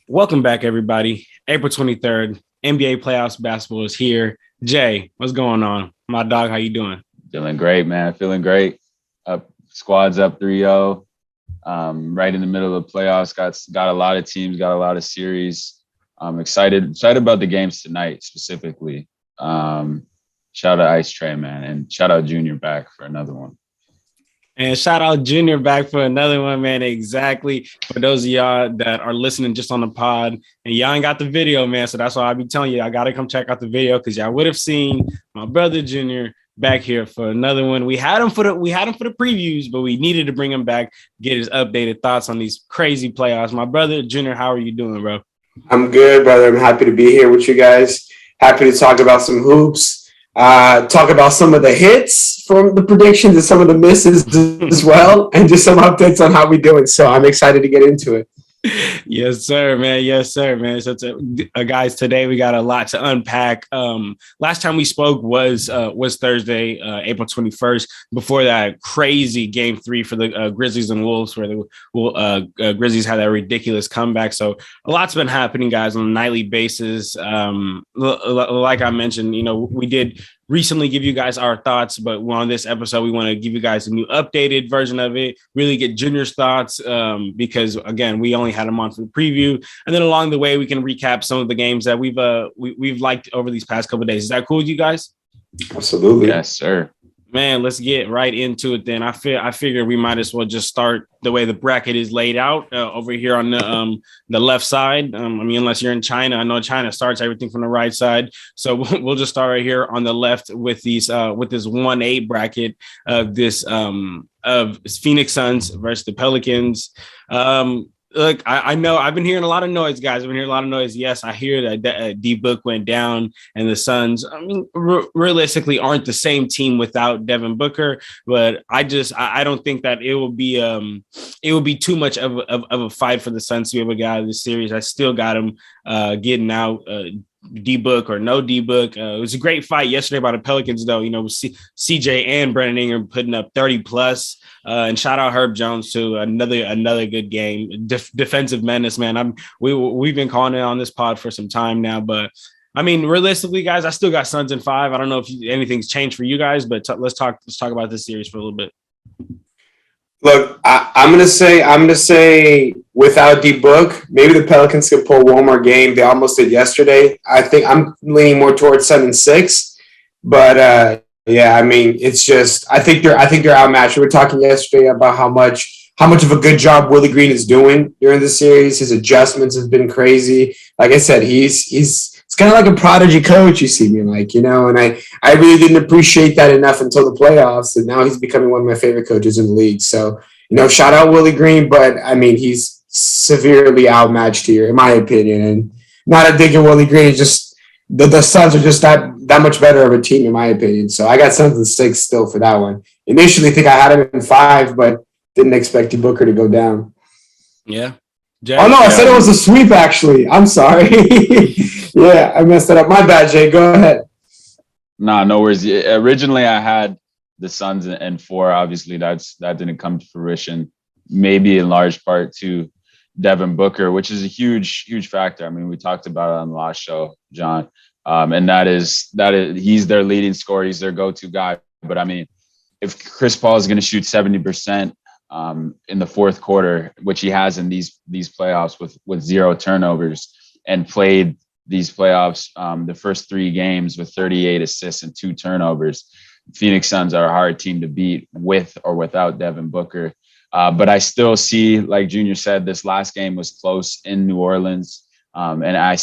Welcome back, everybody. April 23rd, NBA playoffs basketball is here. Jay, what's going on? My dog, how you doing? Feeling great, man. Feeling great. Up squads up 3-0. Right in the middle of the playoffs. Got a lot of teams, got a lot of series. I'm excited about the games tonight specifically. Shout out Ice Tray, man, and shout out Junior back for another one. And shout out Junior back for another one, man. Exactly. For those of y'all that are listening just on the pod and y'all ain't got the video, man. So that's why I be telling you, I got to come check out the video because y'all would have seen my brother Junior back here for another one. We had him for the previews, but we needed to bring him back, get his updated thoughts on these crazy playoffs. My brother Junior, how are you doing, bro? I'm good, brother. I'm happy to be here with you guys. Happy to talk about some hoops, talk about some of the hits from the predictions and some of the misses as well, and just some updates on how we're doing. So I'm excited to get into it. Yes, sir, man. Yes, sir, man. So, guys, today we got a lot to unpack. Last time we spoke was Thursday, April 21st. Before that, crazy Game 3 for the Grizzlies and Wolves, where the Grizzlies had that ridiculous comeback. So a lot's been happening, guys, on a nightly basis. Like I mentioned, we did recently give you guys our thoughts, but on this episode, we want to give you guys a new updated version of it, really get Junior's thoughts, because again, we only had him on for the preview. And then along the way, we can recap some of the games that we've liked over these past couple of days. Is that cool with you guys? Absolutely. Yes, sir. Man, let's get right into it then. I figure we might as well just start the way the bracket is laid out over here on the left side. Unless you're in China, I know China starts everything from the right side. So we'll just start right here on the left with these with this 1-8 bracket of this of Phoenix Suns versus the Pelicans. Look, I know I've been hearing a lot of noise, guys. I've been hearing a lot of noise. Yes, I hear that D-Book went down and the Suns, realistically aren't the same team without Devin Booker. But I don't think that it will be too much of a fight for the Suns to be able to get out of this series. I still got them getting out. D-Book or no D-Book. It was a great fight yesterday by the Pelicans, though. CJ and Brandon Ingram putting up 30 plus. And shout out Herb Jones to another good game. Defensive menace, man. We've been calling it on this pod for some time now, but realistically, guys, I still got Suns in 5. I don't know if anything's changed for you guys, but let's talk about this series for a little bit. Look, I'm gonna say without D-Book, maybe the Pelicans could pull one more game. They almost did yesterday. I think I'm leaning more towards 7-6, but yeah, it's just I think they're outmatched. We were talking yesterday about how much of a good job Willie Green is doing during the series. His adjustments have been crazy. Like I said, it's kind of like a prodigy coach. You see me and I really didn't appreciate that enough until the playoffs, and now he's becoming one of my favorite coaches in the league. So shout out Willie Green, but he's severely outmatched here, in my opinion. And not a dig at Willie Green, it's just the Suns are just that much better of a team, in my opinion. So I got Suns in 6 still for that one. Initially, think I had him in 5, but didn't expect D Booker to go down. Yeah. Jay, oh no, I said it was a sweep. Actually, I'm sorry. Yeah, I messed it up. My bad, Jay. Go ahead. Nah, no worries. Originally, I had the Suns in 4. Obviously, that didn't come to fruition. Maybe in large part to Devin Booker, which is a huge factor. We talked about it on the last show, John, and that is he's their leading scorer. He's their go-to guy. But if Chris Paul is going to shoot 70%. In the fourth quarter, which he has in these playoffs with 0 turnovers, and played these playoffs the first 3 games with 38 assists and 2 turnovers. Phoenix Suns are a hard team to beat with or without Devin Booker. But I still see, like Junior said, this last game was close in New Orleans, and I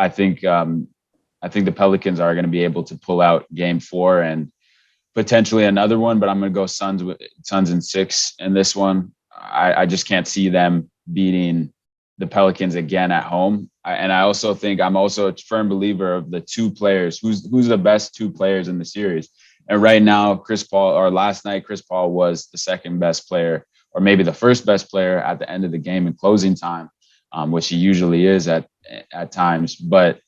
think the Pelicans are going to be able to pull out Game 4 and potentially another one, but I'm going to go Suns in 6 in this one. I just can't see them beating the Pelicans again at home. I also think I'm also a firm believer of the 2 players. Who's the best 2 players in the series? And right now, last night, Chris Paul was the second best player, or maybe the first best player at the end of the game in closing time, which he usually is at times. But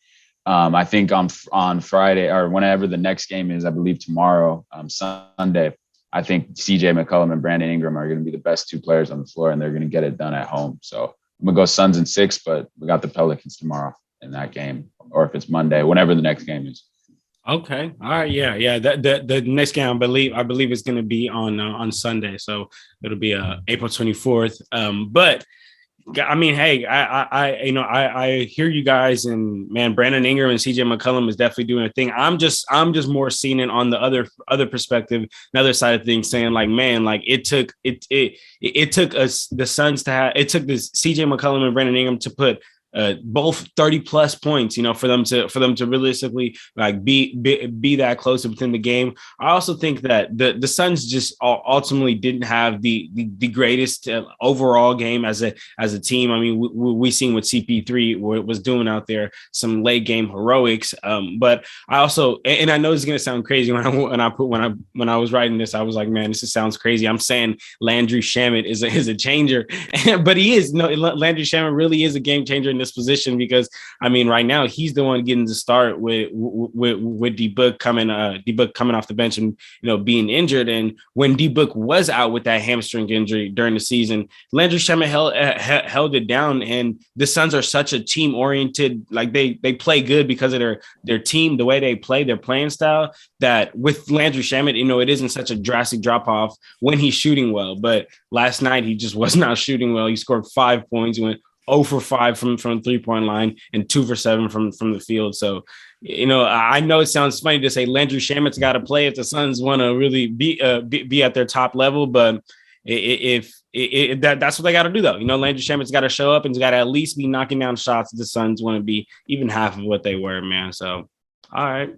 I think on Friday, or whenever the next game is, I believe tomorrow, Sunday, I think CJ McCollum and Brandon Ingram are going to be the best 2 players on the floor, and they're going to get it done at home. So I'm gonna go Suns in 6, but we got the Pelicans tomorrow in that game, or if it's Monday, whenever the next game is. Okay. All right. Yeah. Yeah. The next game, I believe it's going to be on Sunday. So it'll be April 24th. But I mean, hey, I hear you guys, and man, Brandon Ingram and CJ McCollum is definitely doing a thing. I'm just more seeing it on the other perspective, another side of things, saying like, man, like it took us, the Suns, it took this CJ McCollum and Brandon Ingram to put both 30 plus points, for them to realistically like be that close within the game. I also think that the Suns just ultimately didn't have the greatest overall game as a team. I mean, we seen what CP3 was doing out there, some late game heroics. But I also, and I know it's gonna sound crazy when I was writing this, I was like, man, this just sounds crazy. I'm saying Landry Shamet is a changer, but he is. No, Landry Shamet really is a game changer in this position, because I mean, right now he's the one getting to start with D-Book coming off the bench and being injured. And when D-Book was out with that hamstring injury during the season, Landry Shamet held it down. And the Suns are such a team oriented, like they play good because of their team, the way they play, their playing style, that with Landry Shamet, it isn't such a drastic drop off when he's shooting well. But last night he just was not shooting well. He scored 5 points, went 0 for 5 from 3-point line and 2 for 7 from the field. So, I know it sounds funny to say Landry Shamet's got to play if the Suns want to really be at their top level, but if that's what they got to do, though. Landry Shamet's got to show up and he's got to at least be knocking down shots if the Suns want to be even half of what they were, man. So, all right.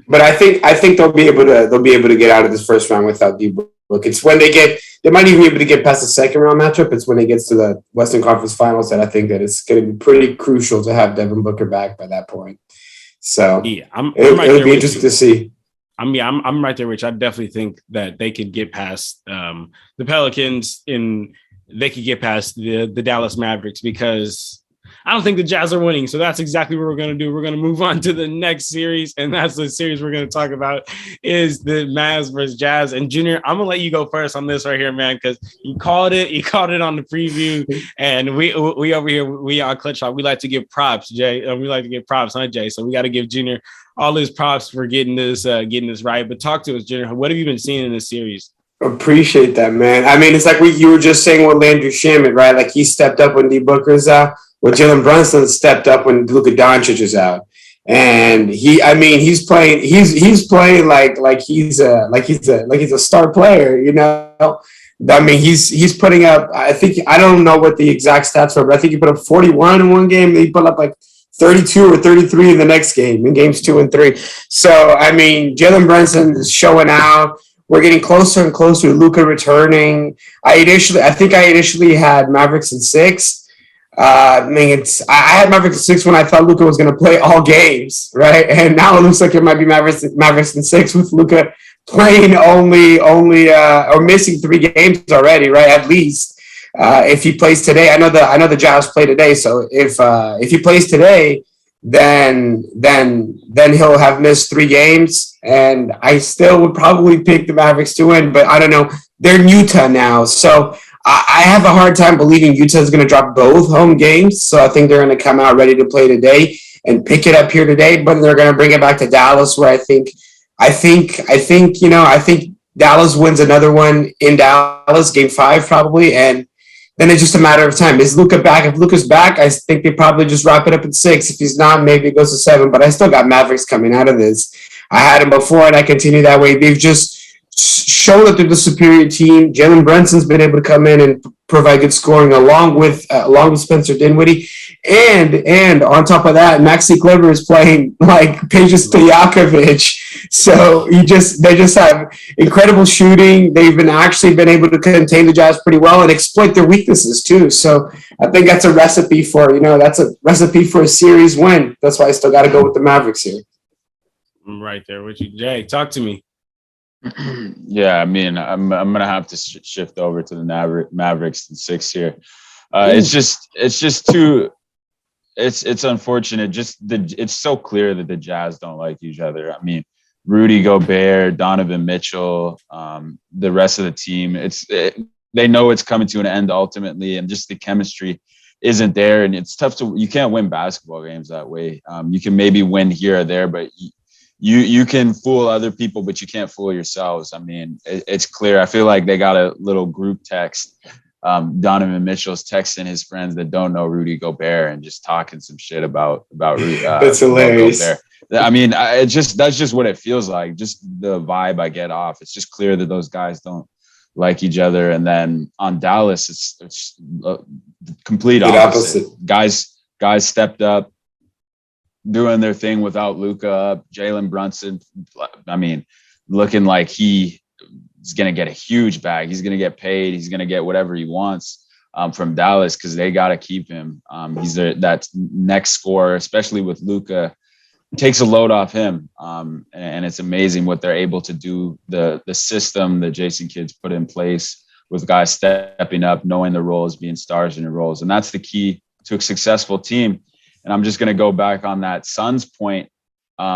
But I think they'll be able to get out of this first round without D-Book. It's when they might even be able to get past the second round matchup. It's when it gets to the Western Conference Finals that I think that it's going to be pretty crucial to have Devin Booker back by that point. So yeah, it'll be interesting to see. I'm right there, Rich. I definitely think that they could get past the Pelicans and they could get past the Dallas Mavericks, because I don't think the Jazz are winning. So that's exactly what we're going to do. We're going to move on to the next series. And that's the series we're going to talk about, is the Mavs versus Jazz. And Junior, I'm going to let you go first on this right here, man, because you called it. You called it on the preview. And we over here, we on Clutch Shop, we like to give props, Jay. We like to give props, huh, Jay? So we got to give Junior all his props for getting this right. But talk to us, Junior. What have you been seeing in this series? Appreciate that, man. I mean, it's like you were just saying with Landry Shamet, right? Like he stepped up when D Booker's out. Well, Jalen Brunson stepped up when Luka Doncic is out, and he's playing like he's a star player, I mean, he's putting up. I don't know what the exact stats were, but I think he put up 41 in one game. And he put up like 32 or 33 in the next game, in games 2 and 3. So I mean, Jalen Brunson is showing out. We're getting closer and closer to Luka returning. I initially had Mavericks in 6. I had Mavericks in 6 when I thought Luka was going to play all games, right? And now it looks like it might be Mavericks in 6 with Luka playing only or missing 3 games already, right? At least if he plays today. I know the Jazz play today, so if he plays today, then he'll have missed 3 games, and I still would probably pick the Mavericks to win, but I don't know. They're in Utah now, so I have a hard time believing Utah is going to drop both home games. So I think they're going to come out ready to play today and pick it up here today, but they're going to bring it back to Dallas, where I think Dallas wins another one in Dallas, game 5 probably, and then it's just a matter of time. Is Luka back? If Luka's back, I think they probably just wrap it up at 6. If he's not, maybe it goes to 7. But I still got Mavericks coming out of this. I had them before, and I continue that way. They've just shown that they're the superior team. Jalen Brunson's been able to come in and provide good scoring along with Spencer Dinwiddie. And on top of that, Maxi Kleber is playing like Peja Stojakovic. So they just have incredible shooting. They've been able to contain the Jazz pretty well and exploit their weaknesses too. So I think that's a recipe for a series win. That's why I still got to go with the Mavericks here. I'm right there with you, Jay. Talk to me. Yeah, I mean, I'm gonna have to shift over to the Mavericks in 6 here. It's just too. It's unfortunate. It's so clear that the Jazz don't like each other. I mean, Rudy Gobert, Donovan Mitchell, the rest of the team. They know it's coming to an end ultimately, and just the chemistry isn't there, and it's tough you can't win basketball games that way. You can maybe win here or there, but you can fool other people, but you can't fool yourselves. I mean, it's clear. I feel like they got a little group text. Donovan Mitchell's texting his friends that don't know Rudy Gobert and just talking some shit about Rudy. That's hilarious. Gobert. I mean, that's just what it feels like. Just the vibe I get off. It's just clear that those guys don't like each other. And then on Dallas, it's the complete opposite. Guys stepped up, doing their thing without Luka up. Jalen Brunson, I mean, looking like he's going to get a huge bag. He's going to get paid. He's going to get whatever he wants from Dallas because they got to keep him. He's that next scorer, especially with Luka. Takes a load off him. And it's amazing what they're able to do. The system that Jason Kidd's put in place with guys stepping up, knowing their roles, being stars in their roles. And that's the key to a successful team. And I'm just going to go back on that Suns point.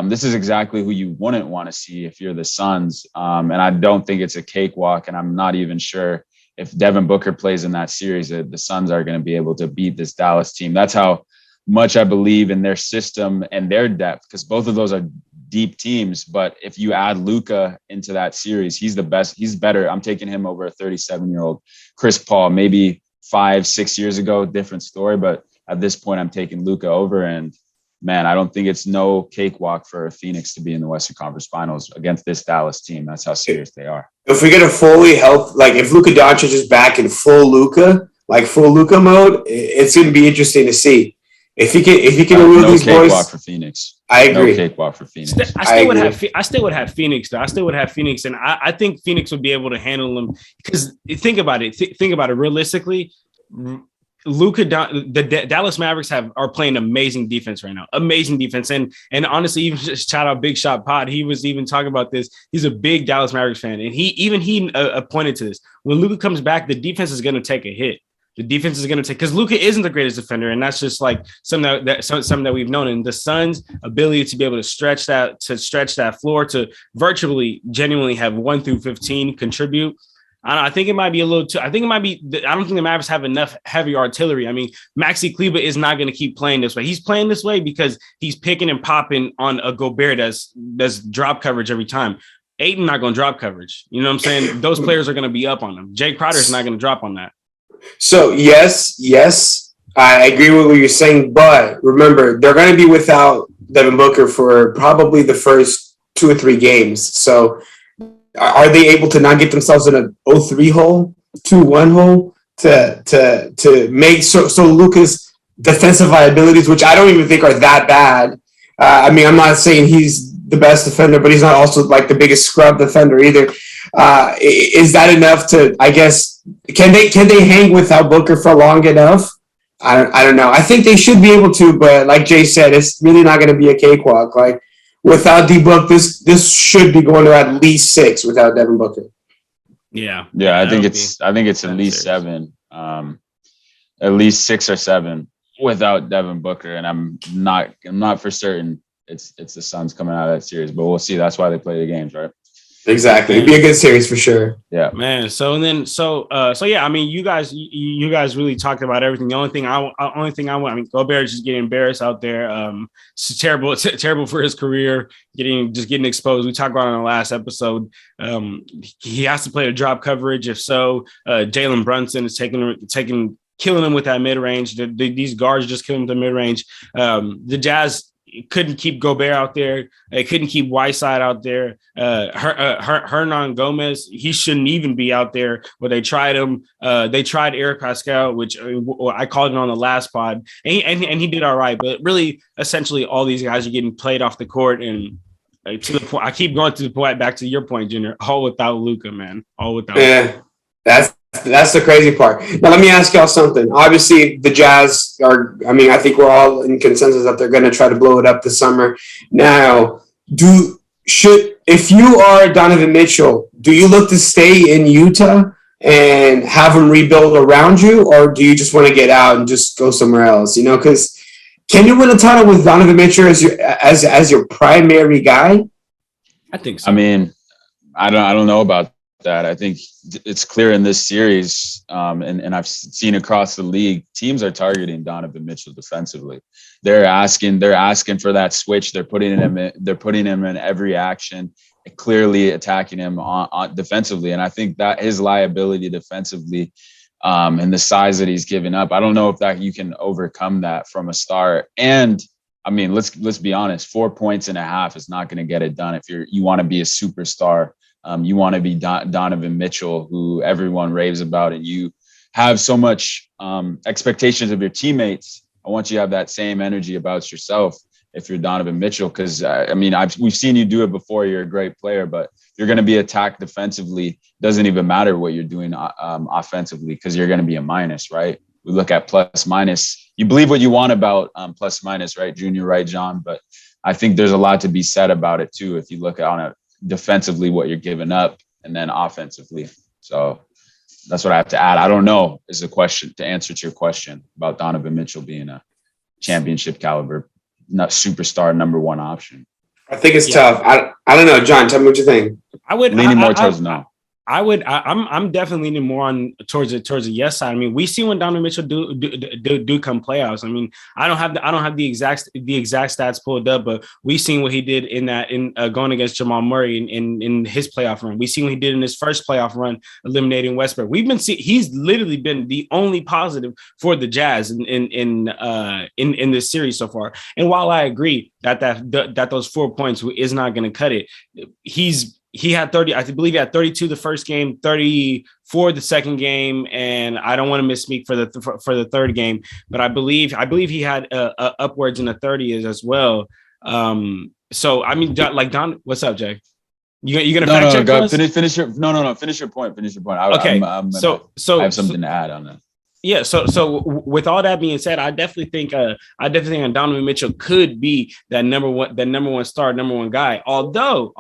This is exactly who you wouldn't want to see if you're the Suns. And I don't think it's a cakewalk. And I'm not even sure if Devin Booker plays in that series, that the Suns are going to be able to beat this Dallas team. That's how much I believe in their system and their depth, because both of those are deep teams. But if you add Luka into that series, he's the best. He's better. I'm taking him over a 37-year-old Chris Paul. Maybe 5-6 years ago, different story. But at this point, I'm taking Luka over. And man, I don't think it's no cakewalk for Phoenix to be in the Western Conference Finals against this Dallas team. That's how serious they are. If we get a fully healthy, like if Luka Doncic is back in full Luka mode, it's going to be interesting to see. If he can rule these boys, cakewalk for Phoenix. I agree. No cakewalk for Phoenix. I still would have Phoenix though. I still would have Phoenix, and I think Phoenix would be able to handle them because think about it. Think about it realistically. The Dallas Mavericks are playing amazing defense right now. Amazing defense, and honestly, even just shout out Big Shot Pod. He was even talking about this. He's a big Dallas Mavericks fan, and he pointed to this. When Luka comes back, the defense is going to take a hit. The defense is going to take because Luka isn't the greatest defender, and that's just like something that we've known. And the Suns' ability to be able to stretch that floor to virtually, genuinely have 1 through 15 contribute. I think it might be a little too. I think it might be. I don't think the Mavericks have enough heavy artillery. I mean, Maxi Kleber is not going to keep playing this way. He's playing this way because he's picking and popping on a Gobert that's drop coverage every time. Ayton not going to drop coverage. You know what I'm saying? Those players are going to be up on them. Jay Crowder's not going to drop on that. So yes, I agree with what you're saying, but remember they're going to be without Devin Booker for probably the first 2 or 3 games. So are they able to not get themselves in a 0-3 hole, 2-1 hole to make so Luka's defensive liabilities, which I don't even think are that bad. I mean, I'm not saying he's the best defender, but he's not also like the biggest scrub defender either. Is that enough to, I guess, can they hang without Booker for long enough? I don't know. I think they should be able to, but like Jay said, it's really not going to be a cakewalk. Like without D-Book, this should be going to at least 6 without Devin Booker. Yeah. I think it's at least 7, at least 6 or 7 without Devin Booker, and I'm not for certain it's the Suns coming out of that series, but we'll see. That's why they play the games, right? Exactly. It'd be a good series for sure. Yeah, man. So yeah. I mean, you guys really talked about everything. The only thing I want. I mean, Gobert just getting embarrassed out there. It's terrible for his career. Getting exposed. We talked about it in the last episode. He has to play a drop coverage. If so, Jalen Brunson is killing him with that mid range. These guards just killing him with the mid range. The Jazz couldn't keep Gobert out there. They couldn't keep Whiteside out there. Hernan Gomez, he shouldn't even be out there. But they tried him. They tried Eric Pascal, which I called it on the last pod, and he did all right. But really, essentially, all these guys are getting played off the court. And to the point, I keep going to the point back to your point, Junior. All without Luka, man. All without. Yeah, that's the crazy part. Now, let me ask y'all something. Obviously, the Jazz are, I mean, I think we're all in consensus that they're going to try to blow it up this summer. Now, if you are Donovan Mitchell, do you look to stay in Utah and have them rebuild around you, or do you just want to get out and just go somewhere else? You know, because can you win a title with Donovan Mitchell as your primary guy? I think so. I mean, I don't know about that. I think it's clear in this series, and I've seen across the league, teams are targeting Donovan Mitchell defensively. They're asking for that switch. They're putting him in every action, clearly attacking him on defensively. And I think that his liability defensively, and the size that he's giving up, I don't know if that you can overcome that from a star. And I mean, let's be honest, 4.5 points is not going to get it done. If you want to be a superstar, you want to be Donovan Mitchell, who everyone raves about, and you have so much expectations of your teammates. I want you to have that same energy about yourself if you're Donovan Mitchell, because we've seen you do it before. You're a great player, but you're going to be attacked defensively. Doesn't even matter what you're doing offensively, because you're going to be a minus, right? We look at plus minus. You believe what you want about plus minus, right, Junior, right, John? But I think there's a lot to be said about it too. If you look on it defensively, what you're giving up, and then offensively. So that's what I have to add. I don't know is the question to answer to your question about Donovan Mitchell being a championship caliber, not superstar number one option. I think it's tough. I don't know, John. Tell me what you think. Leaning more towards no. I'm definitely leaning more on towards the yes side. I mean, we see when Donovan Mitchell do come playoffs. I mean, I don't have the exact stats pulled up, but we seen what he did in going against Jamal Murray in his playoff run. We seen what he did in his first playoff run, eliminating Westbrook. He's literally been the only positive for the Jazz in this series so far. And while I agree that those 4 points is not going to cut it, he had 30. I believe he had 32 the first game, 34 the second game, and I don't want to misspeak for the third game, but I believe he had upwards in the 30s as well. So I mean, like Don, what's up, Jay? You gonna fact check us? Finish your point. Okay. So I have something to add on that. Yeah, so with all that being said, I definitely think Donovan Mitchell could be that number one star, number one guy. Although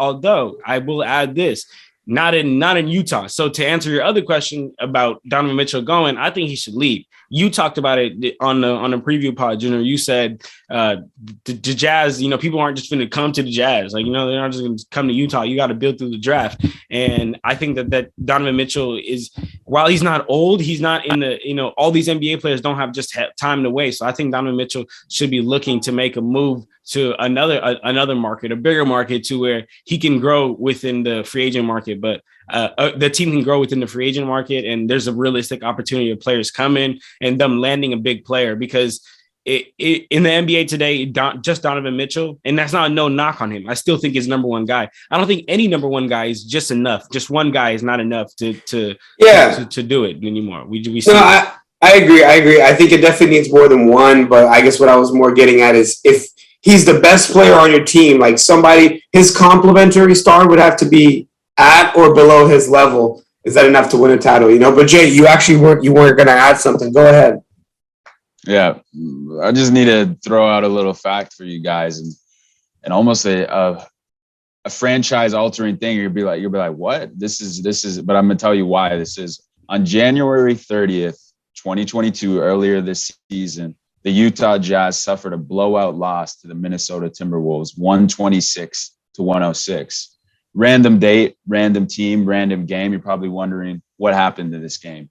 I will add this, not in Utah. So to answer your other question about Donovan Mitchell going, I think he should leave. You talked about it on the preview pod, Junior. You said the Jazz, people aren't just going to come to the Jazz. Like, they're not just going to come to Utah. You got to build through the draft. And I think that Donovan Mitchell is, while he's not old, he's not in the, all these NBA players don't have just time to waste. So I think Donovan Mitchell should be looking to make a move to another market, a bigger market, to where he can grow within the free agent market. But the team can grow within the free agent market, and there's a realistic opportunity of players coming and them landing a big player, because in the NBA today, just Donovan Mitchell, and that's not no knock on him. I still think he's number one guy. I don't think any number one guy is just enough. Just one guy is not enough to do it anymore. I agree. I think it definitely needs more than one, but I guess what I was more getting at is if he's the best player on your team, like his complementary star would have to be at or below his level. Is that enough to win a title? But Jay, you weren't going to add something. Go ahead. Yeah, I just need to throw out a little fact for you guys, and almost a franchise altering thing. You'll be like, what? This is. But I'm gonna tell you why this is. On January 30th, 2022, earlier this season, the Utah Jazz suffered a blowout loss to the Minnesota Timberwolves, 126-106. Random date, random team, random game. You're probably wondering what happened to this game.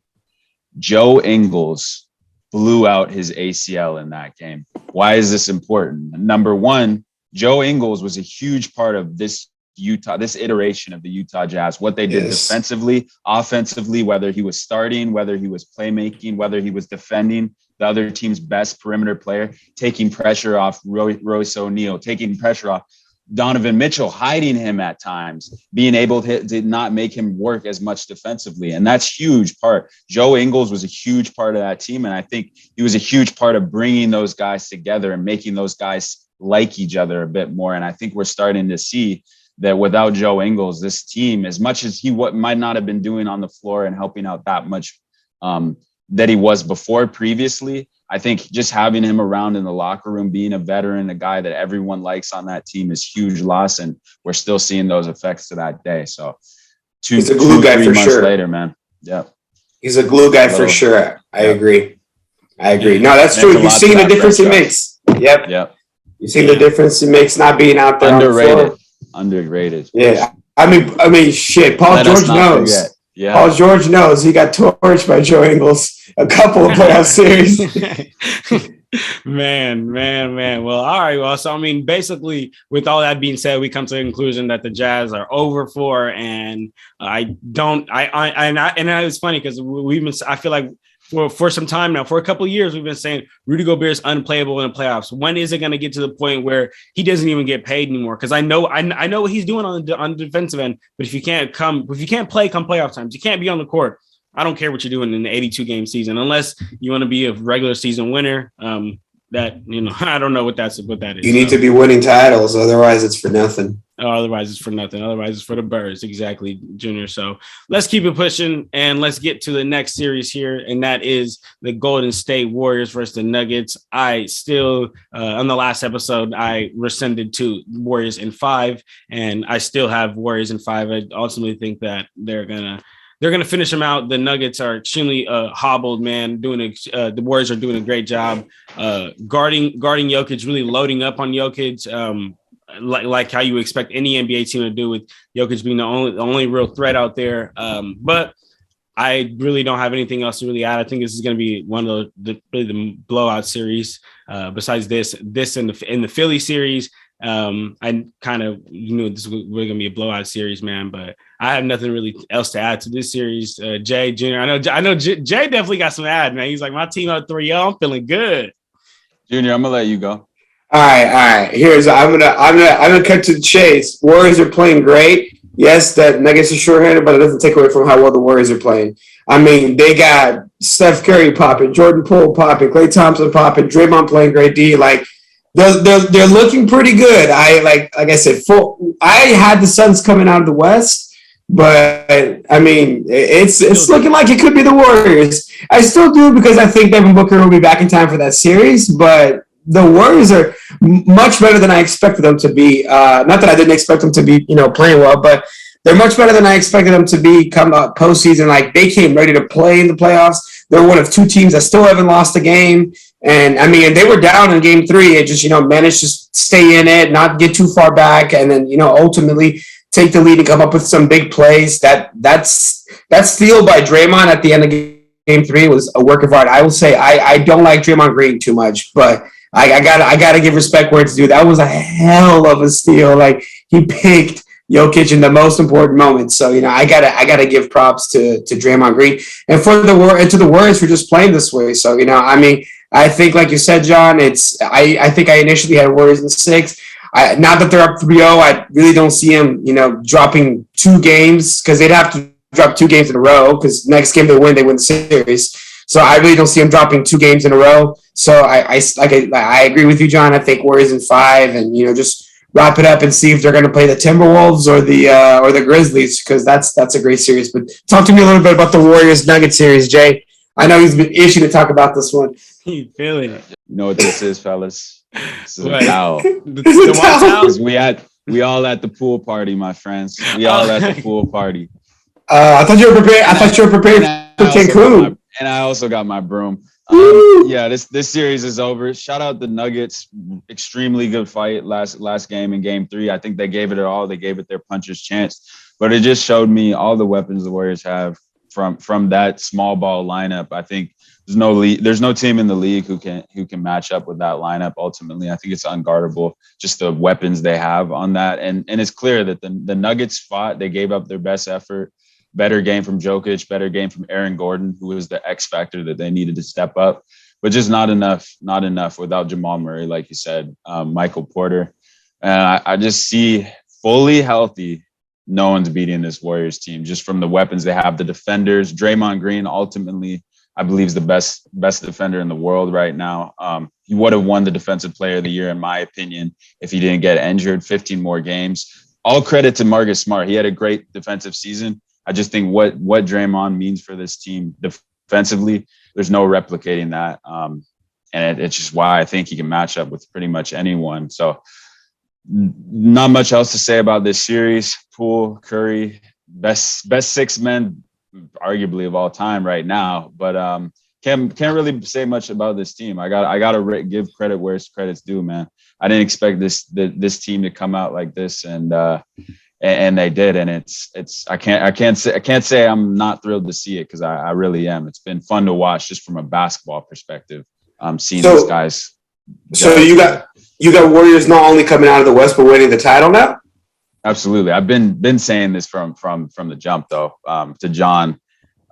Joe Ingles blew out his ACL in that game. Why is this important? Number one, Joe Ingles was a huge part of this iteration of the Utah Jazz, what they did defensively, offensively, whether he was starting, whether he was playmaking, whether he was defending the other team's best perimeter player, taking pressure off Royce O'Neal, taking pressure off Donovan Mitchell, hiding him at times, being able to not make him work as much defensively. And that's huge part. Joe Ingles was a huge part of that team. And I think he was a huge part of bringing those guys together and making those guys like each other a bit more. And I think we're starting to see that without Joe Ingles, this team, as much as he might not have been doing on the floor and helping out that much that he was before previously, I think just having him around in the locker room, being a veteran, a guy that everyone likes on that team, is huge loss. And we're still seeing those effects to that day. So he's a glue guy for sure. Later, man. Yeah. He's a glue guy for sure. I agree. No, that's true. You've seen the difference he makes. Yep. You've seen the difference he makes not being out there Underrated. on the floor. Underrated. Yeah. I mean, shit. Paul Let us George not knows. forget. Yeah. Paul George knows he got torched by Joe Ingles a couple of playoff series. Man. Well, all right. Well, so I mean, basically, with all that being said, we come to the conclusion that the Jazz are over for, and I don't. And it's funny because we've been. I feel like for some time now, for a couple of years, we've been saying Rudy Gobert is unplayable in the playoffs. When is it going to get to the point where he doesn't even get paid anymore? Because I know what he's doing on the defensive end, but if you can't play come playoff times, you can't be on the court. I don't care what you're doing in the 82 game season, unless you want to be a regular season winner. That I don't know what that is. You need to be winning titles, otherwise it's for nothing. Otherwise it's for nothing. Otherwise it's for the birds. Exactly, Junior. So let's keep it pushing and let's get to the next series here, and that is the Golden State Warriors versus the Nuggets. I still, on the last episode, I rescinded to Warriors in 5, and I still have Warriors in 5. I ultimately think that they're gonna finish them out. The Nuggets are extremely hobbled, man. The Warriors are doing a great job guarding Jokic, really loading up on Jokic, like how you expect any NBA team to do, with Jokic being the only real threat out there. But I really don't have anything else to really add. I think this is going to be one of the blowout series. Besides this in the Philly series. I kind of this was going to be a blowout series, man, but I have nothing really else to add to this series. Jay Junior, I know Jay definitely got some add, man. He's like, my team up 3-0. I'm feeling good. Junior, I'm gonna let you go. All right. I'm gonna cut to the chase. Warriors are playing great. Yes, that Nuggets are shorthanded, but it doesn't take away from how well the Warriors are playing. I mean, they got Steph Curry popping, Jordan Poole popping, Klay Thompson popping, Draymond playing great D. Like they're looking pretty good. I said, I had the Suns coming out of the West, but I mean, it's looking like it could be the Warriors. I still do, because I think Devin Booker will be back in time for that series, but the Warriors are much better than I expected them to be. Not that I didn't expect them to be, playing well, but they're much better than I expected them to be come postseason. Like, they came ready to play in the playoffs. They're one of 2 teams that still haven't lost a game. And I mean, they were down in game 3. It just, managed to stay in it, not get too far back, and then, ultimately take the lead and come up with some big plays. That steal by Draymond at the end of game 3 was a work of art. I will say I don't like Draymond Green too much, but I gotta give respect where it's due. That was a hell of a steal. Like, he picked Jokic in the most important moments. So, I gotta give props to Draymond Green and to the Warriors for just playing this way. So, I think, like you said, John, I think I initially had Warriors in 6. Now that they're up 3-0, I really don't see them, dropping 2 games, because they'd have to drop 2 games in a row, because next game they win the series. So I really don't see them dropping 2 games in a row. So I agree with you, John. I think Warriors in 5, and just wrap it up and see if they're going to play the Timberwolves or the Grizzlies, because that's a great series. But talk to me a little bit about the Warriors Nuggets series, Jay. I know he's been itching to talk about this one. You feeling it? You know what this is, fellas? This is a towel. We all at the pool party, my friends. We all at the pool party. I thought you were prepared for Cancun. And I also got my broom. This series is over. Shout out the Nuggets. Extremely good fight last game in game 3. I think they gave it all. They gave it their puncher's chance. But it just showed me all the weapons the Warriors have from that small ball lineup. I think there's no team in the league who can match up with that lineup. Ultimately, I think it's unguardable, just the weapons they have on that. And it's clear that the Nuggets fought. They gave up their best effort. Better game from Jokic, better game from Aaron Gordon, who was the X factor that they needed to step up, but just not enough without Jamal Murray, like you said, Michael Porter. And I just see fully healthy, no one's beating this Warriors team just from the weapons they have, the defenders. Draymond Green, ultimately, I believe, is the best defender in the world right now. He would have won the Defensive Player of the Year, in my opinion, if he didn't get injured. 15 more games. All credit to Marcus Smart. He had a great defensive season. I just think what Draymond means for this team defensively, there's no replicating that. And it's just why I think he can match up with pretty much anyone. So not much else to say about this series. Poole, Curry, best 6 men arguably of all time right now. But can't really say much about this team. I gotta give credit where credit's due, man. I didn't expect this team to come out like this, and and they did. And it's I can't say I'm not thrilled to see it, because I really am. It's been fun to watch just from a basketball perspective. Seeing these guys. So you got Warriors not only coming out of the West but winning the title now. Absolutely, I've been saying this from the jump though, to John.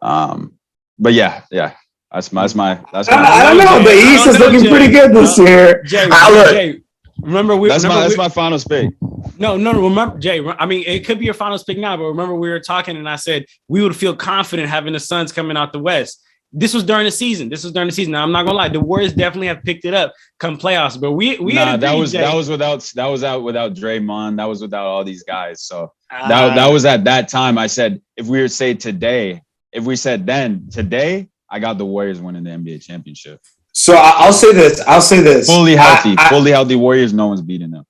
But yeah, that's my. I don't know. The East is looking pretty good this year. Jay, remember that's my final pick. No, remember, Jay. I mean, it could be your final pick now, but remember we were talking, and I said we would feel confident having the Suns coming out the West. This was during the season. Now, I'm not gonna lie, the Warriors definitely have picked it up come playoffs. But that was out without Draymond. That was without all these guys. So that was at that time. I said if we said today, I got the Warriors winning the NBA championship. So I'll say this. Fully healthy Warriors. No one's beating them.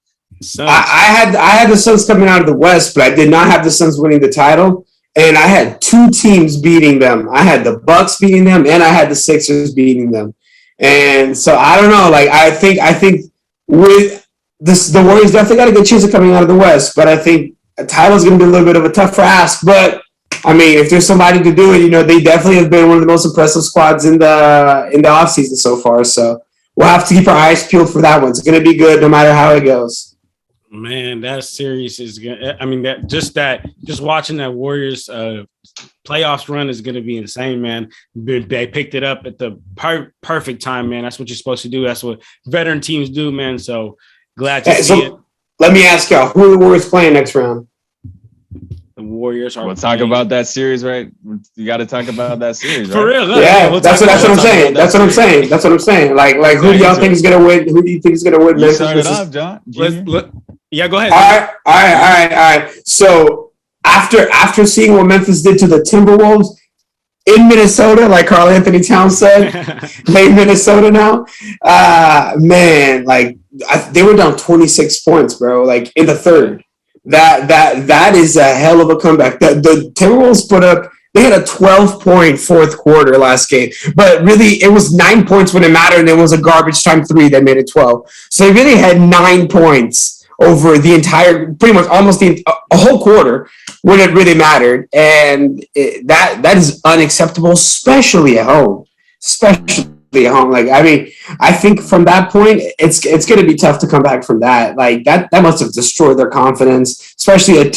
I had the Suns coming out of the West, but I did not have the Suns winning the title. And I had two teams beating them. I had the Bucks beating them, and I had the Sixers beating them. And so I don't know. Like I think with this, the Warriors definitely got a good chance of coming out of the West. But I think a title is going to be a little bit of a tougher ask. But I mean, if there's somebody to do it, they definitely have been one of the most impressive squads in the offseason so far. So we'll have to keep our eyes peeled for that one. It's going to be good no matter how it goes. Man, that series is gonna. I mean, just watching that Warriors playoffs run is gonna be insane, man. They picked it up at the perfect time, man. That's what you're supposed to do. That's what veteran teams do, man. So glad to see it. Let me ask y'all, who are the Warriors playing next round? The Warriors are. We'll talk about that series, right? You got to talk about that series, right? For real. Yeah, that's what I'm saying. That's what I'm saying. Like who do y'all think is gonna win? Who do you think is gonna win? You start it off, John. Yeah, go ahead. All right. So after seeing what Memphis did to the Timberwolves in Minnesota, like Karl Anthony Towns said, they in Minnesota now. Man, like they were down 26 points, bro. Like in the third. That is a hell of a comeback. The Timberwolves put up. They had a 12-point fourth quarter last game, but really it was 9 points when it mattered, and it was a garbage time three that made it 12. So they really had 9 points over the entire, pretty much almost a whole quarter when it really mattered. And that is unacceptable, especially at home. Like, I mean, I think from that point, it's going to be tough to come back from that. Like that must have destroyed their confidence, especially a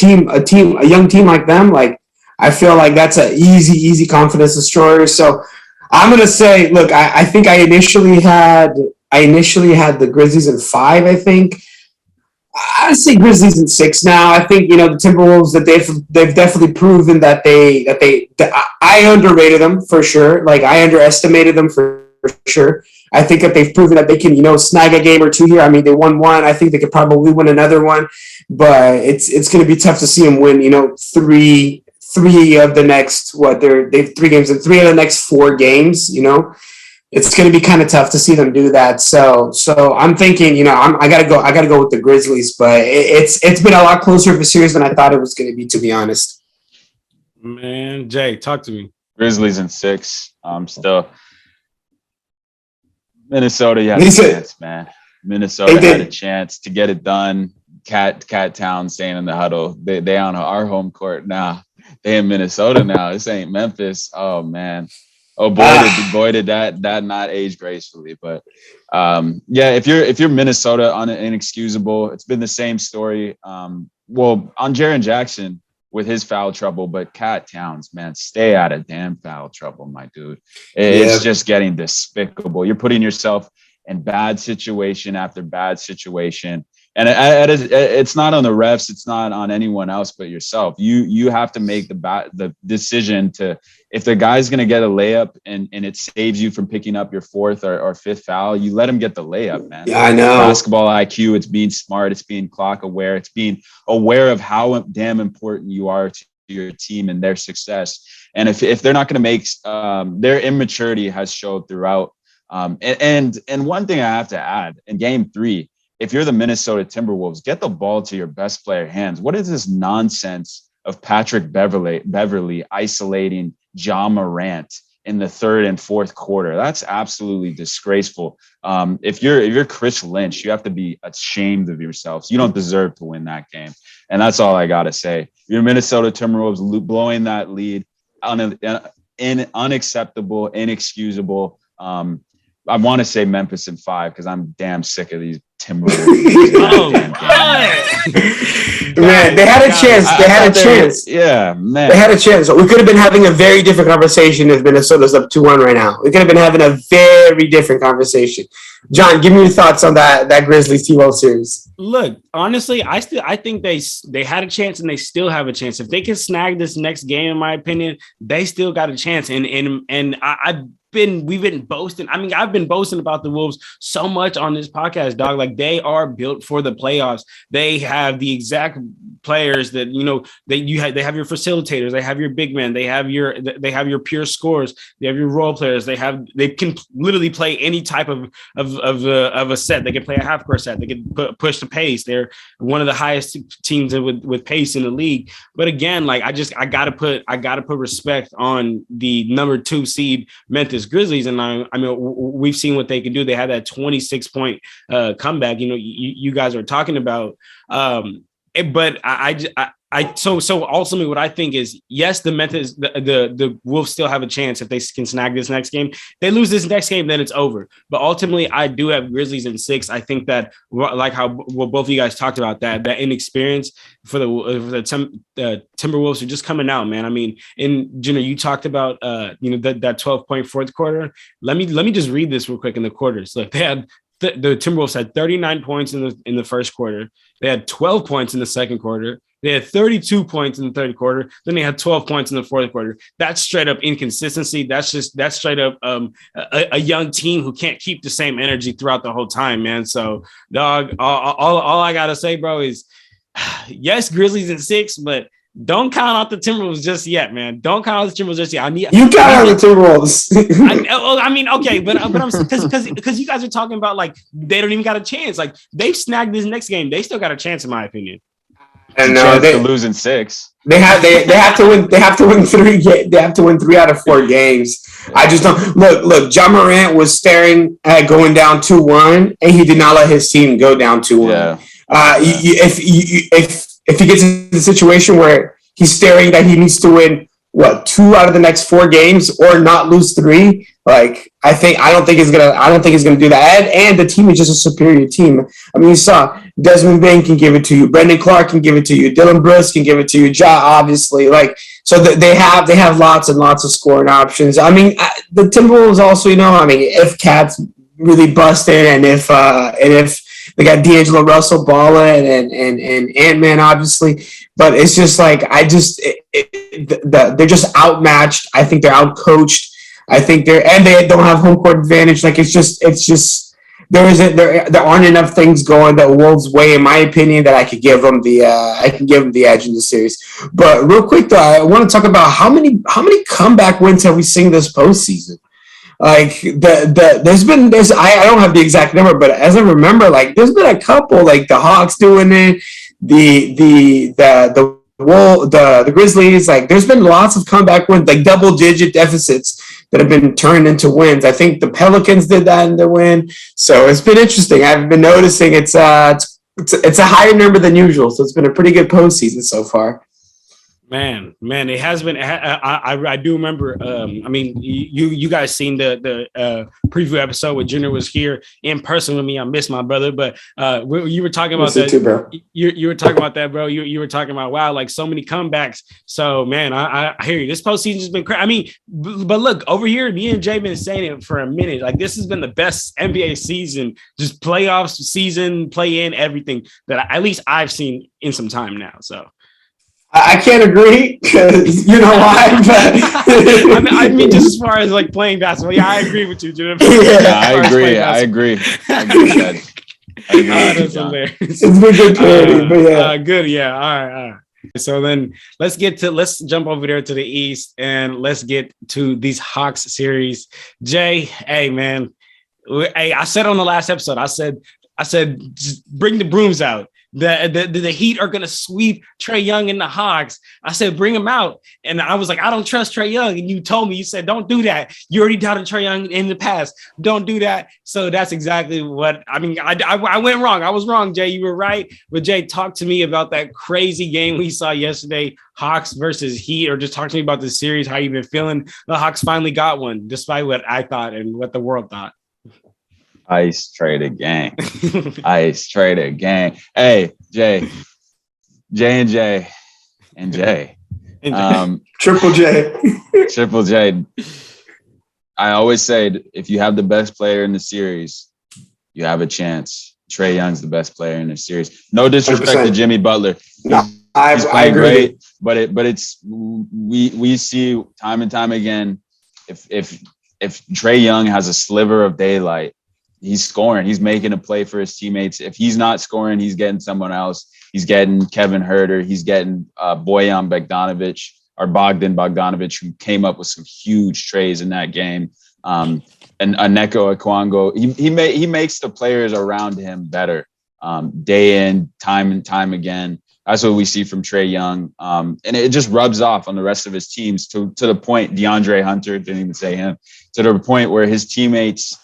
young team like them. Like, I feel like that's an easy confidence destroyer. So I'm going to say, look, I think I initially had the Grizzlies in 5, I think. I would say Grizzlies in 6 now. I think the Timberwolves, that they've definitely proven that I underrated them for sure. Like I underestimated them for sure. I think that they've proven that they can snag a game or two here. I mean, they won one. I think they could probably win another one, but it's going to be tough to see them win. Three of the next they've 3 games in 3 of the next 4 games. It's going to be kind of tough to see them do that. So I'm thinking, I gotta go with the Grizzlies, but it's been a lot closer of a series than I thought it was going to be, to be honest. Man, Jay, talk to me. Grizzlies in 6. Still Minnesota. You had a chance, man. Minnesota had a chance to get it done. Cat Town staying in the huddle. They on our home court now. They in Minnesota now. This ain't Memphis. Oh man. Oh boy, did that not age gracefully. But yeah, if you're Minnesota, inexcusable. It's been the same story. On Jaren Jackson with his foul trouble, but Cat Towns, man, stay out of damn foul trouble, my dude. It's just getting despicable. You're putting yourself in bad situation after bad situation. And it's not on the refs. It's not on anyone else but yourself. You have to make the decision to, if the guy's going to get a layup and it saves you from picking up your 4th or 5th foul, you let him get the layup, man. Yeah, I know. Basketball IQ, it's being smart. It's being clock aware. It's being aware of how damn important you are to your team and their success. And if they're not going to make their immaturity has showed throughout. And one thing I have to add, in game 3, if you're the Minnesota Timberwolves, get the ball to your best player hands. What is this nonsense of Patrick Beverly isolating Ja Morant in the third and fourth quarter. That's absolutely disgraceful. If you're Chris Lynch, you have to be ashamed of yourselves. You don't deserve to win that game. And that's all I got to say. Your Minnesota Timberwolves blowing that lead, unacceptable, inexcusable. I want to say Memphis in 5 because I'm damn sick of these Timberwolves. Man, they had a chance. They had a chance. Yeah, man. They had a chance. We could have been having a very different conversation if Minnesota's up 2-1 right now. We could have been having a very different conversation. John, give me your thoughts on that Grizzlies T-Wolves series. Look, honestly, I think they had a chance and they still have a chance. If they can snag this next game, in my opinion, they still got a chance. We've been boasting. I mean, I've been boasting about the Wolves so much on this podcast, dog. Like, they are built for the playoffs. They have the exact players that, they have your facilitators, they have your big men, they have your pure scorers, they have your role players, they can literally play any type of a set. They can play a half court set, they can push the pace. They're one of the highest teams with pace in the league. But again, like, I gotta put respect on the number 2 seed Memphis Grizzlies. And I mean, we've seen what they can do. They had that 26-point comeback, you guys are talking about. But so ultimately what I think is, yes, the Wolves still have a chance if they can snag this next game. They lose this next game, then it's over. But ultimately, I do have Grizzlies in 6. I think that, like how both of you guys talked about, that inexperience for the Timberwolves are just coming out, man. I mean, you talked about that 12-point fourth quarter. Let me just read this real quick in the quarters. Look, they had the Timberwolves had 39 points in the first quarter. They had 12 points in the second quarter. They had 32 points in the third quarter. Then they had 12 points in the fourth quarter. That's straight up inconsistency. That's straight up a young team who can't keep the same energy throughout the whole time, man. So, dog, all I gotta say, bro, is yes, Grizzlies in 6, but don't count out the Timberwolves just yet, man. Don't count out the Timberwolves just yet. You count out the Timberwolves. I mean, okay, but I'm because you guys are talking about, like, they don't even got a chance. Like, they've snagged this next game. They still got a chance, in my opinion. And they lose in 6. They have to win. They have to win 3. They have to win 3 out of 4 games. I just don't look. Ja Morant was staring at going down 2-1, and he did not let his team go down 2-1. Yeah. If he gets in the situation where he's staring that he needs to win 2 out of the next 4 games or not lose 3, like, I don't think he's gonna do that. And the team is just a superior team. I mean, you saw Desmond Bain can give it to you, Brendan Clark can give it to you, Dylan Brooks can give it to you, Ja, obviously. Like, so they have lots and lots of scoring options. I mean, the Timberwolves also, if Cat's really busted and if they got D'Angelo Russell balling and Ant-Man, obviously. But it's just like, they're just outmatched. I think they're outcoached. I think they don't have home court advantage. Like, it's just there aren't enough things going the Wolves' way, in my opinion, that I could give them the edge in the series. But real quick though, I want to talk about how many comeback wins have we seen this postseason? Like, I don't have the exact number, but as I remember, like, there's been a couple, like the Hawks doing it, the Grizzlies. Like, there's been lots of comeback wins, like double-digit deficits that have been turned into wins. I think the Pelicans did that in their win. So it's been interesting. I've been noticing it's a higher number than usual. So it's been a pretty good postseason so far. Man, it has been. I do remember. I mean, you guys seen the preview episode where Junior was here in person with me. I miss my brother, but you were talking about that. Too, bro. You were talking about that, bro. You were talking about, wow, like, so many comebacks. So, man, I hear you. This postseason has been crazy. I mean, but look, over here, me and Jay been saying it for a minute. Like, this has been the best NBA season, just playoffs season, play in, everything that at least I've seen in some time now. So. I can't agree because you know why. But I mean, just as far as, like, playing basketball, yeah, I agree with you, Jim. Yeah, I agree. That's hilarious. It's been good clarity, but yeah, good, yeah. All right. So then let's jump over there to the East and let's get to these Hawks series. Jay, hey man, I said on the last episode, I said, just bring the brooms out. the Heat are gonna sweep Trae Young and the Hawks. I said, bring him out. And I was like, I don't trust Trae Young. And you told me, you said, don't do that. You already doubted Trae Young in the past. Don't do that. So that's exactly what I mean. I went wrong. I was wrong, Jay. You were right. But Jay, talk to me about that crazy game we saw yesterday, Hawks versus Heat, or just talk to me about the series, how you've been feeling. The Hawks finally got one, despite what I thought and what the world thought. Ice Trader gang. Ice Trader gang. Hey, Jay. J. Triple J. Triple J. I always say, if you have the best player in the series, you have a chance. Trae Young's the best player in the series. No disrespect 100%. To Jimmy Butler. He's playing great, but it's we see time and time again, if Trae Young has a sliver of daylight, he's scoring. He's making a play for his teammates. If he's not scoring, he's getting someone else. He's getting Kevin Huerter. He's getting Bogdan Bogdanovic, who came up with some huge trays in that game. And Onyeka Okongwu. He makes the players around him better day in, time and time again. That's what we see from Trae Young. And it just rubs off on the rest of his teams to the point, DeAndre Hunter, didn't even say him, to the point where his teammates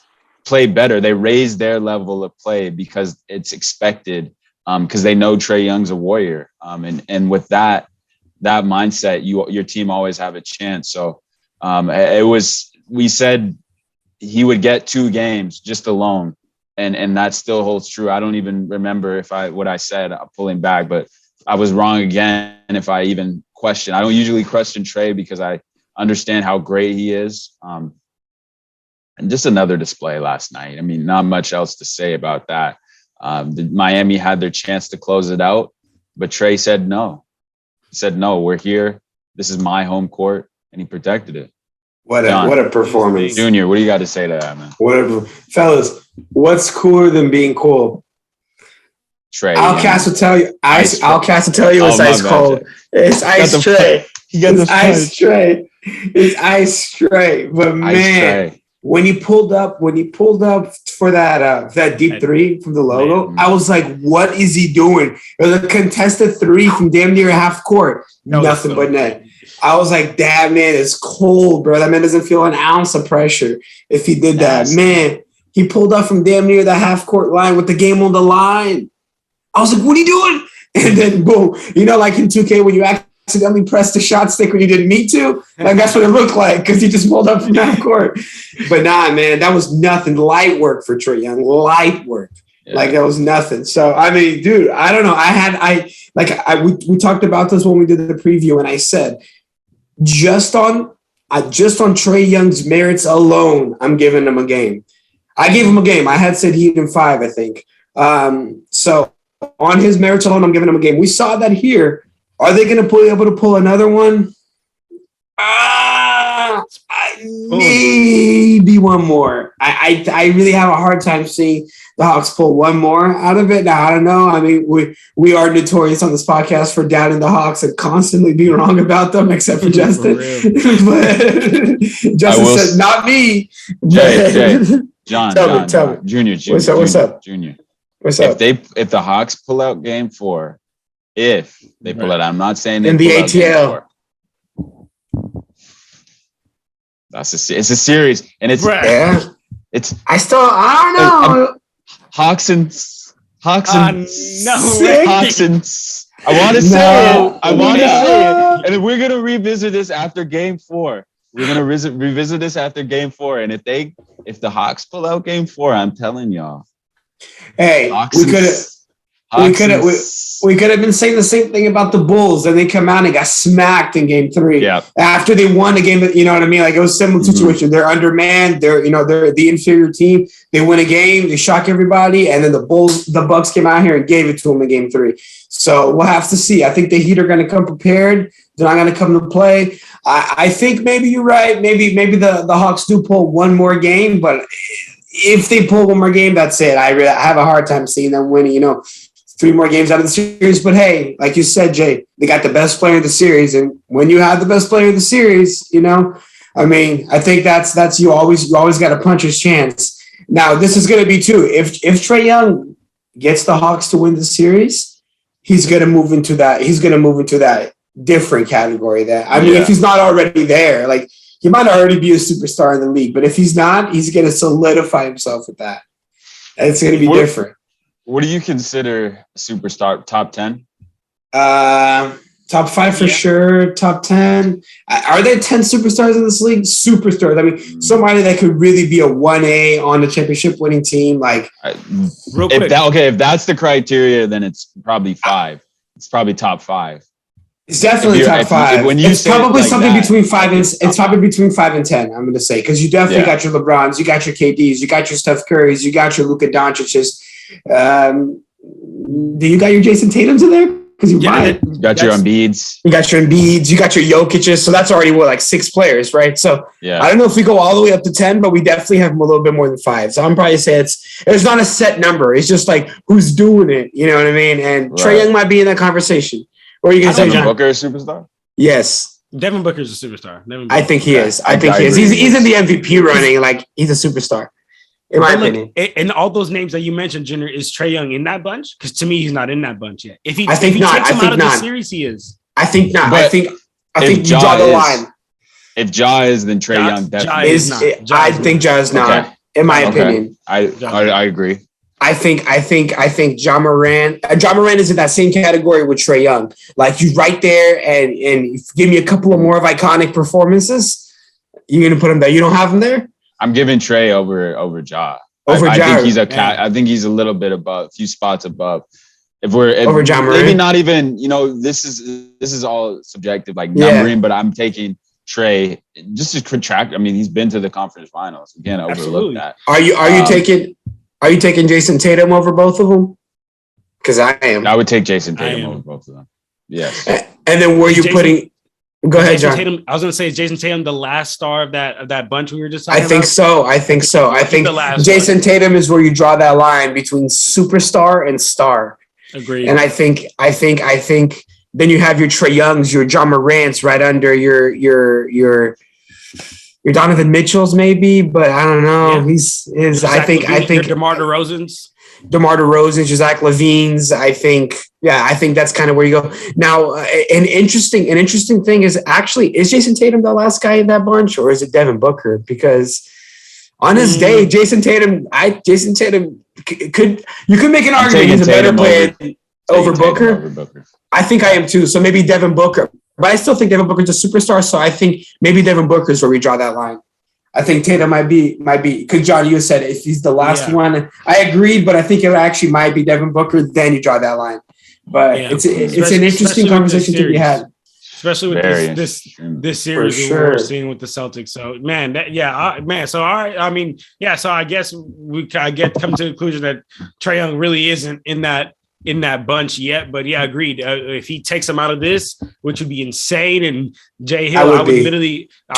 play better. They raise their level of play because it's expected, because they know Trae Young's a warrior. And with that mindset, your team always have a chance. So we said he would get 2 games just alone. And that still holds true. I don't even remember what I said, I'm pulling back, but I was wrong again if I even question. I don't usually question Trae because I understand how great he is. And just another display last night. I mean, not much else to say about that. Miami had their chance to close it out, but Trae said no. He said, no, we're here. This is my home court, and he protected it. What a performance. Junior, what do you got to say to that, man? Fellas, what's cooler than being cool? Trae. Outcast will tell you. Outcast will tell you it's ice cold. It's ice Trae. It's ice Trae. It's ice Trae. But man, when he pulled up for that deep 3 from the logo, I was like, what is he doing? It was a contested 3 from damn near half court. Nothing but net. I was like, that man is cold, bro. That man doesn't feel an ounce of pressure if he did that. Man, he pulled up from damn near the half court line with the game on the line. I was like, what are you doing? And then boom, like in 2K when you accidentally pressed the shot stick when you didn't need to, like that's what it looked like because he just pulled up from half court. But nah, man, that was nothing. Light work for Trae Young. Light work. Yeah. Like that was nothing. So I mean, dude, I don't know. We talked about this when we did the preview, and I said just on Trae Young's merits alone, I'm giving him a game. I gave him a game. I had said Heat in 5, I think. So on his merits alone, I'm giving him a game. We saw that here. Are they going to be able to pull another one? Maybe one more. I really have a hard time seeing the Hawks pull one more out of it. Now, I don't know. I mean, we are notorious on this podcast for doubting the Hawks and constantly being wrong about them, except for Justin. But Justin said, not me. Jay. John, tell me. Junior. What's up? Junior. What's up? If the Hawks pull out game 4, if they pull it out, I'm not saying they in the ATL. It's a series, and it's it's. I don't know. Hawks and no Hawks and. I want to say it. I want to say it, and we're gonna revisit this after game 4. We're gonna revisit this after game 4, and if the Hawks pull out game 4, I'm telling y'all. Hey, we could have been saying the same thing about the Bulls, and they come out and got smacked in game 3. Yeah. After they won the game, you know what I mean? Like it was a similar situation. They're undermanned. They're the inferior team. They win a game. They shock everybody, and then the Bucks came out here and gave it to them in game 3. So we'll have to see. I think the Heat are going to come prepared. They're not going to come to play. I think maybe you're right. Maybe the Hawks do pull one more game, but if they pull one more game, that's it. I have a hard time seeing them winning, 3 more games out of the series. But hey, like you said, Jay, they got the best player in the series. And when you have the best player in the series, I mean, I think that's you always got a puncher's chance. Now, this is going to be too. If Trae Young gets the Hawks to win the series, he's gonna move into that. He's gonna move into that different category. That I mean, if he's not already there, like he might already be a superstar in the league, but if he's not, he's gonna solidify himself with that. And it's gonna be different. What do you consider a superstar? Top 10? Top 5 for sure. Top 10. Are there 10 superstars in this league? Superstars. I mean, somebody that could really be a 1A on the championship winning team. Like, real quick. If that's the criteria, then it's probably 5. It's probably top 5. It's definitely top 5. When you it's probably like something that, between 5 and it's probably between 5 and 10. I'm going to say because you definitely got your LeBrons, you got your KDs, you got your Steph Currys, you got your Luka Doncic's. Do you got your Jason Tatum's in there? Because you got your Embiids. You got your Embiids. You got your Jokic's. So that's already, 6 players, right? So I don't know if we go all the way up to 10, but we definitely have a little bit more than 5. So I'm probably say it's not a set number. It's just like who's doing it. You know what I mean? And Trae Young might be in that conversation. Or you can say Devin Booker a superstar? Yes. Devin Booker's a superstar. I think he is. I think he is. He's in the MVP running. Like he's a superstar. In my opinion. And all those names that you mentioned, Junior, is Trae Young in that bunch? Because to me, he's not in that bunch yet. If he takes him out of the series, he is. I think not. I think you draw the line. If Ja is, then Trae Young definitely is. I think Ja is not. Okay. In my opinion, I agree. I think Ja Morant. Ja Morant is in that same category with Trae Young. Like you right there, and give me a couple of more of iconic performances. You're gonna put him there. You don't have him there. I'm giving Trae over Ja. I think he's I think he's a little bit above, a few spots above. Over Ja Morant. Maybe not even. This is all subjective, like numbering. But I'm taking Trae just to contract. I mean, he's been to the conference finals. You can't overlook that. Are you taking Jason Tatum over both of them? Because I am. I would take Jason Tatum over both of them. Yes. And then putting? Go ahead, John. Tatum, I was going to say, is Jason Tatum the last star of that bunch we were just talking about? I think so. I think Jason Tatum is where you draw that line between superstar and star. Agreed. And I think then you have your Trae Youngs, your Ja Morants right under your Donovan Mitchell's maybe, but I don't know. Yeah. I think DeMar DeRozan's. DeMar DeRozan, Zach LaVine's. I think that's kind of where you go. Now, an interesting thing is is Jason Tatum the last guy in that bunch, or is it Devin Booker? Because on his day, Jason Tatum could make an argument he's a better player over Booker. I think I am too. So maybe Devin Booker, but I still think Devin Booker's a superstar. So I think maybe Devin Booker is where we draw that line. I think Tatum might be because John, you said if he's the last one, I agreed, but I think it actually might be Devin Booker. Then you draw that line. But it's an interesting conversation to be had, especially with this series we're seeing with the Celtics. So So all right, I mean, So I guess come to the conclusion that Trae Young really isn't in that bunch yet, but agreed. If he takes him out of this, which would be insane, and Jay Hill, I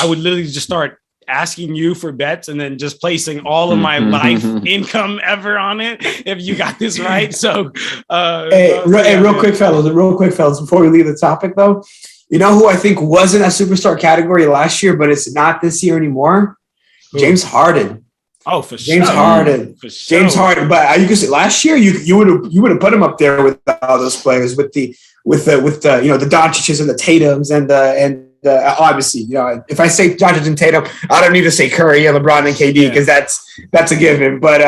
would literally just start asking you for bets and then just placing all of my life income ever on it if you got this right. So real quick fellas, before we leave the topic though, you know who I think was in that superstar category last year, but it's not this year anymore? Who? James Harden. Oh, for James sure. Harden. For sure. James Harden. But you could say last year you would have put him up there with all those players with the the Doncic's and the Tatums and obviously, if I say Doncic and Tatum, I don't need to say Curry and LeBron and KD because that's a given. But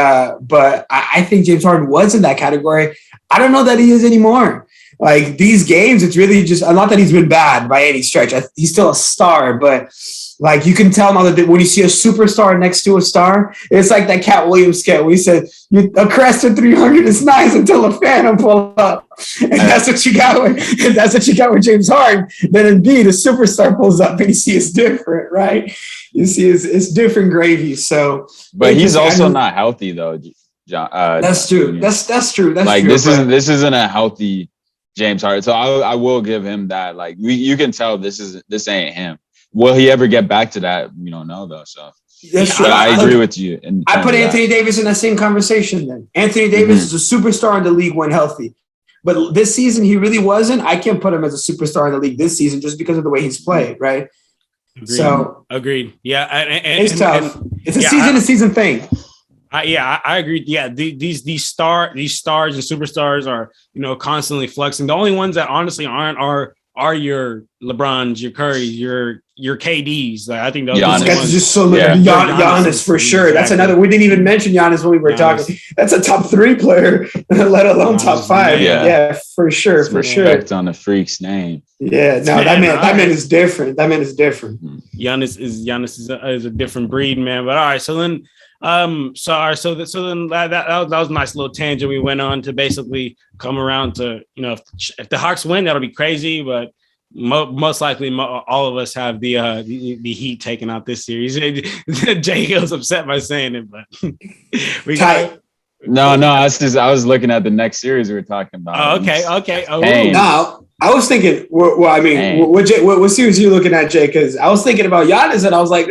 I think James Harden was in that category. I don't know that he is anymore. Like these games, it's really just not that he's been bad by any stretch. He's still a star, but like you can tell now that when you see a superstar next to a star, it's like that Cat Williams skit where he said, "A crest of 300 is nice until a phantom pull up," and that's what you got with James Harden. Then indeed, a superstar pulls up and you see it's different, right? You see it's different gravy. So, but he's also not healthy though, John. That's true. That's true. That's true. This isn't a healthy James Harden. So I will give him that. Like you can tell this ain't him. Will he ever get back to that? We don't know though. So but I agree with you. I put Anthony Davis in that same conversation. Then Anthony Davis is a superstar in the league when healthy, but this season he really wasn't. I can't put him as a superstar in the league this season just because of the way he's played. Right. Agreed. So agreed. Yeah, it's tough. It's a season-to-season thing. I agree. Yeah, these stars and superstars are constantly flexing. The only ones that honestly aren't are your LeBrons, your Currys, your KDs. Like, I think those guys are just so yeah. Giannis for sure. Exactly. That's another. We didn't even mention Giannis when we were talking. That's a top 3 player, let alone top 5. Yeah, for sure, for sure. Respect on the freak's name. Yeah, no, that man is different. That man is different. Giannis is a different breed, man. But all right, so then. That was a nice little tangent. We went on to basically come around to, if the Hawks win, that'll be crazy, but most likely all of us have the Heat taking out this series. Jay Hill's upset by saying it, but we got. No, I was looking at the next series we were talking about. Oh, okay. No, I was thinking. Well, I mean, what series are you looking at, Jay? Because I was thinking about Giannis, and I was like,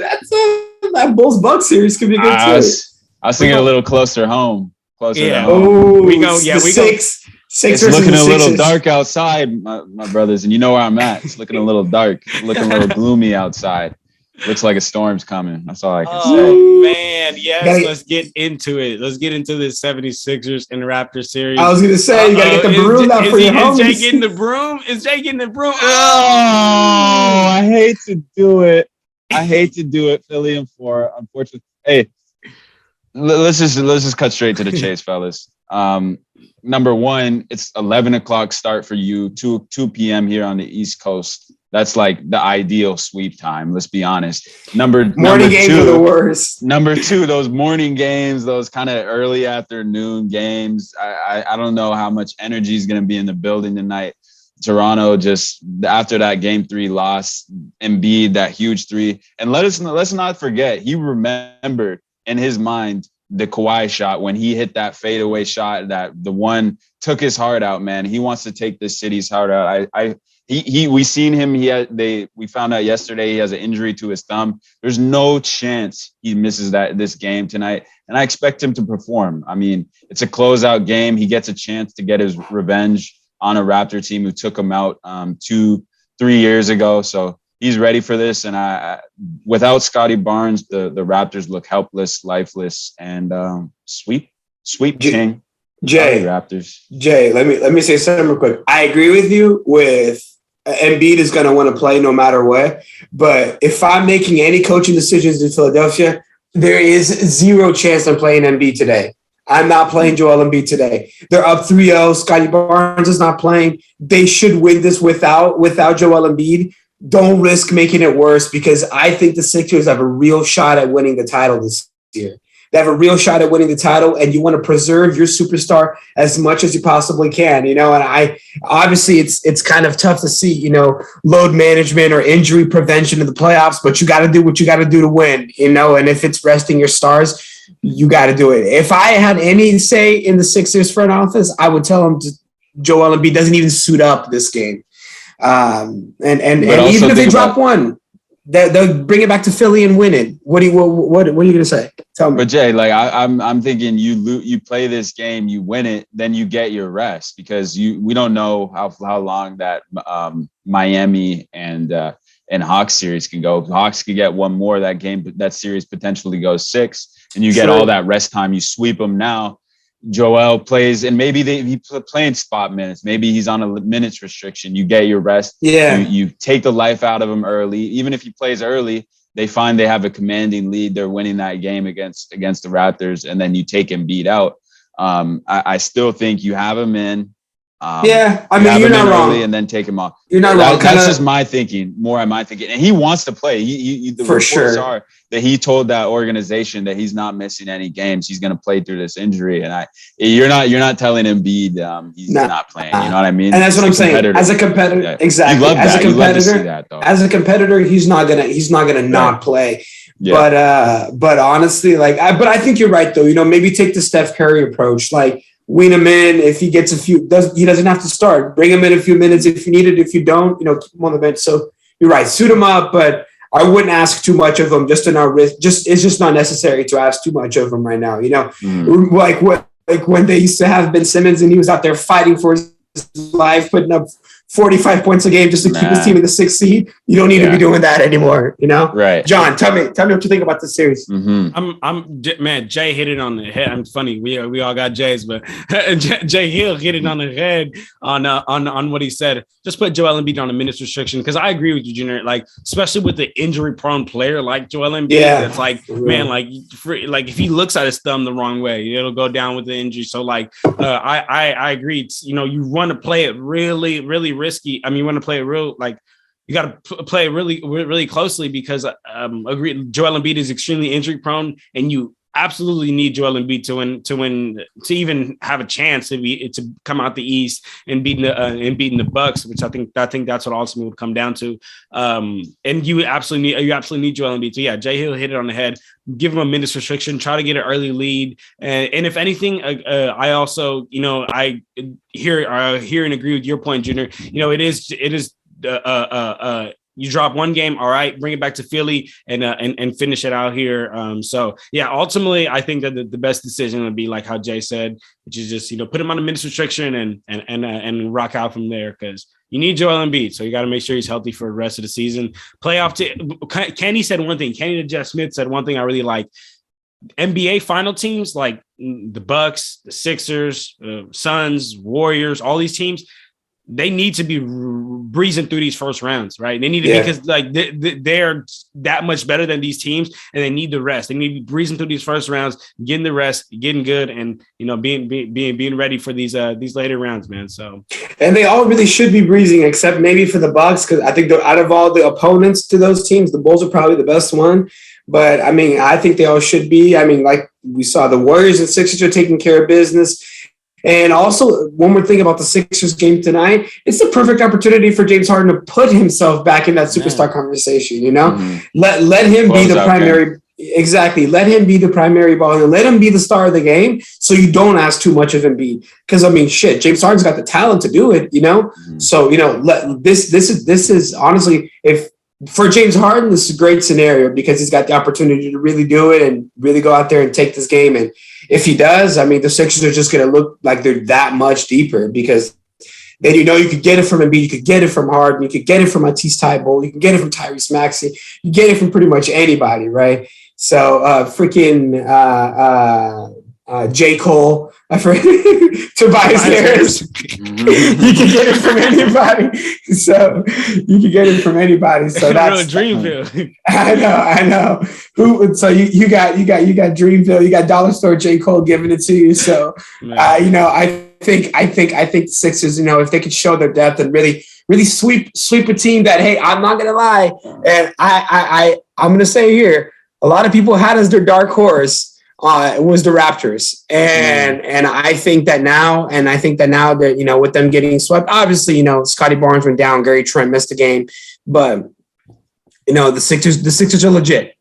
that Bulls Bucks series could be good too. I was thinking a little closer home. To home. Oh, we go. Six. It's looking a little dark outside, my brothers, and you know where I'm at. It's looking a little dark, looking a little gloomy outside. Looks like a storm's coming. That's all I can say. Oh, man. Yes, let's get into it. Let's get into the 76ers and Raptors series. I was going to say, you got to get the broom out for your homies. Is Jay getting the broom? Oh, I hate to do it, Philly and 4. Unfortunately. Hey, let's just cut straight to the chase, fellas. Number 1, it's 11 o'clock start for you, 2 p.m. here on the East Coast. That's like the ideal sweep time. Let's be honest. Morning games are the worst. Number 2, those morning games, those kind of early afternoon games. I don't know how much energy is going to be in the building tonight. Toronto just after that game 3 loss, Embiid, that huge 3. And let's not forget, he remembered in his mind the Kawhi shot when he hit that fadeaway shot that the one took his heart out, man. He wants to take this city's heart out. We seen him. We found out yesterday he has an injury to his thumb. There's no chance he misses this game tonight, and I expect him to perform. I mean, it's a closeout game. He gets a chance to get his revenge on a Raptor team who took him out 2-3 years ago. So he's ready for this. And without Scotty Barnes, the Raptors look helpless, lifeless, and sweep king. Jay, Raptors. Jay, let me say something real quick. I agree with you with Embiid is going to want to play no matter what. But if I'm making any coaching decisions in Philadelphia, there is 0 chance I'm playing Embiid today. I'm not playing Joel Embiid today. They're up 3-0. Scotty Barnes is not playing. They should win this without Joel Embiid. Don't risk making it worse because I think the Sixers have a real shot at winning the title this year. They have a real shot at winning the title, and you want to preserve your superstar as much as you possibly can, and obviously it's kind of tough to see, load management or injury prevention in the playoffs, but you got to do what you got to do to win, and if it's resting your stars, you got to do it. If I had any say in the Sixers front office, I would tell them Joel Embiid doesn't even suit up this game. And even if they drop one, they'll bring it back to Philly and win it. What are you going to say? Tell me. But Jay, like I'm thinking, you play this game, you win it, then you get your rest because we don't know how long that Miami and Hawks series can go. The Hawks could get one more. That series potentially goes 6, and you get all that rest time. You sweep them now. Joel plays, and maybe he's playing spot minutes. Maybe he's on a minutes restriction. You get your rest. Yeah. You take the life out of him early. Even if he plays early, they find they have a commanding lead. They're winning that game against the Raptors, and then you take Embiid out. I still think you have him in. I mean, you're not wrong. And then take him off. You're not wrong. That's just my thinking. More on my thinking, and he wants to play. The reports are that he told that organization that he's not missing any games. He's going to play through this injury, and you're not telling Embiid he's not playing. You know what I mean? And that's what I'm saying. As a competitor, exactly. You love that. You love to see that, though. As a competitor, he's not gonna not play. Yeah. But honestly, but I think you're right though. Maybe take the Steph Curry approach, wean him in. If he gets he doesn't have to start. Bring him in a few minutes if you need it. If you don't, keep him on the bench. So you're right. Suit him up, but I wouldn't ask too much of him just to not risk. It's just not necessary to ask too much of him right now. Like when they used to have Ben Simmons and he was out there fighting for his life, putting up 45 points a game just to keep his team in the 6th seed. You don't need to be doing that anymore, you know? Right. John, tell me what you think about this series. Man, Jay hit it on the head. I'm funny. We all got Jays, but Jay Hill hit it on the head on what he said. Just put Joel Embiid on a minutes restriction, because I agree with you, Junior. Like, especially with the injury-prone player like Joel Embiid, it's like, man, like if he looks at his thumb the wrong way, it'll go down with the injury. So, like, I agree. It's, you know, you want to play it really, really risky. I mean, you want to play it real, like, you got to play it really, really closely, because agree, Joel Embiid is extremely injury-prone, and you absolutely need Joel Embiid to even have a chance to come out the East and beating the Bucks, which I think that's what ultimately would come down to. And you absolutely need Joel Embiid. So yeah, Jay Hill hit it on the head. Give him a minutes restriction. Try to get an early lead. And if anything, I also, you know, I hear and agree with your point, Junior. You know, it is. You drop one game, all right, bring it back to Philly and finish it out here. So yeah, ultimately, I think that the best decision would be like how Jay said, which is just, you know, put him on a minutes restriction and rock out from there, because you need Joel Embiid, so you got to make sure he's healthy for the rest of the season. Kenny said one thing. Kenny to Jeff Smith said one thing I really like. NBA final teams like the Bucks, the Sixers, Suns, Warriors, all these teams, they need to be breezing through these first rounds, right? They need to because like they're that much better than these teams, and they need the rest. They need to be breezing through these first rounds, getting the rest, getting good, and, you know, being ready for these later rounds, man. So, and they all really should be breezing, except maybe for the Bucks, because I think out of all the opponents to those teams, the Bulls are probably the best one. But I mean, I think they all should be. I mean, like we saw, the Warriors and Sixers are taking care of business. And also, one more thing about the Sixers game tonight, it's the perfect opportunity for James Harden to put himself back in that superstar conversation, you know? Let him be the primary. Exactly. Let him be the primary ball handler. Let him be the star of the game, so you don't ask too much of Embiid. Because, I mean, shit, James Harden's got the talent to do it, you know? So, you know, this is honestly, if for James Harden, this is a great scenario, because he's got the opportunity to really do it and really go out there and take this game. And if he does, I mean, the Sixers are just going to look like they're that much deeper, because then, you know, you could get it from Embiid, you could get it from Harden, you could get it from Matisse Thybulle, you can get it from Tyrese Maxey, you get it from pretty much anybody, right? So J. Cole, Tobias Harris. You can get it from anybody. So you can get it from anybody. So that's Dreamville. I know. So you got Dreamville. You got Dollar Store J. Cole giving it to you. So you know, I think the Sixers, you know, if they could show their depth and really sweep a team that, hey, I'm not gonna lie, and I'm gonna say here, a lot of people had as their dark horse. It was the Raptors, and I think that now that, you know, with them getting swept, obviously, you know, Scotty Barnes went down, Gary Trent missed the game, but, you know, the Sixers are legit.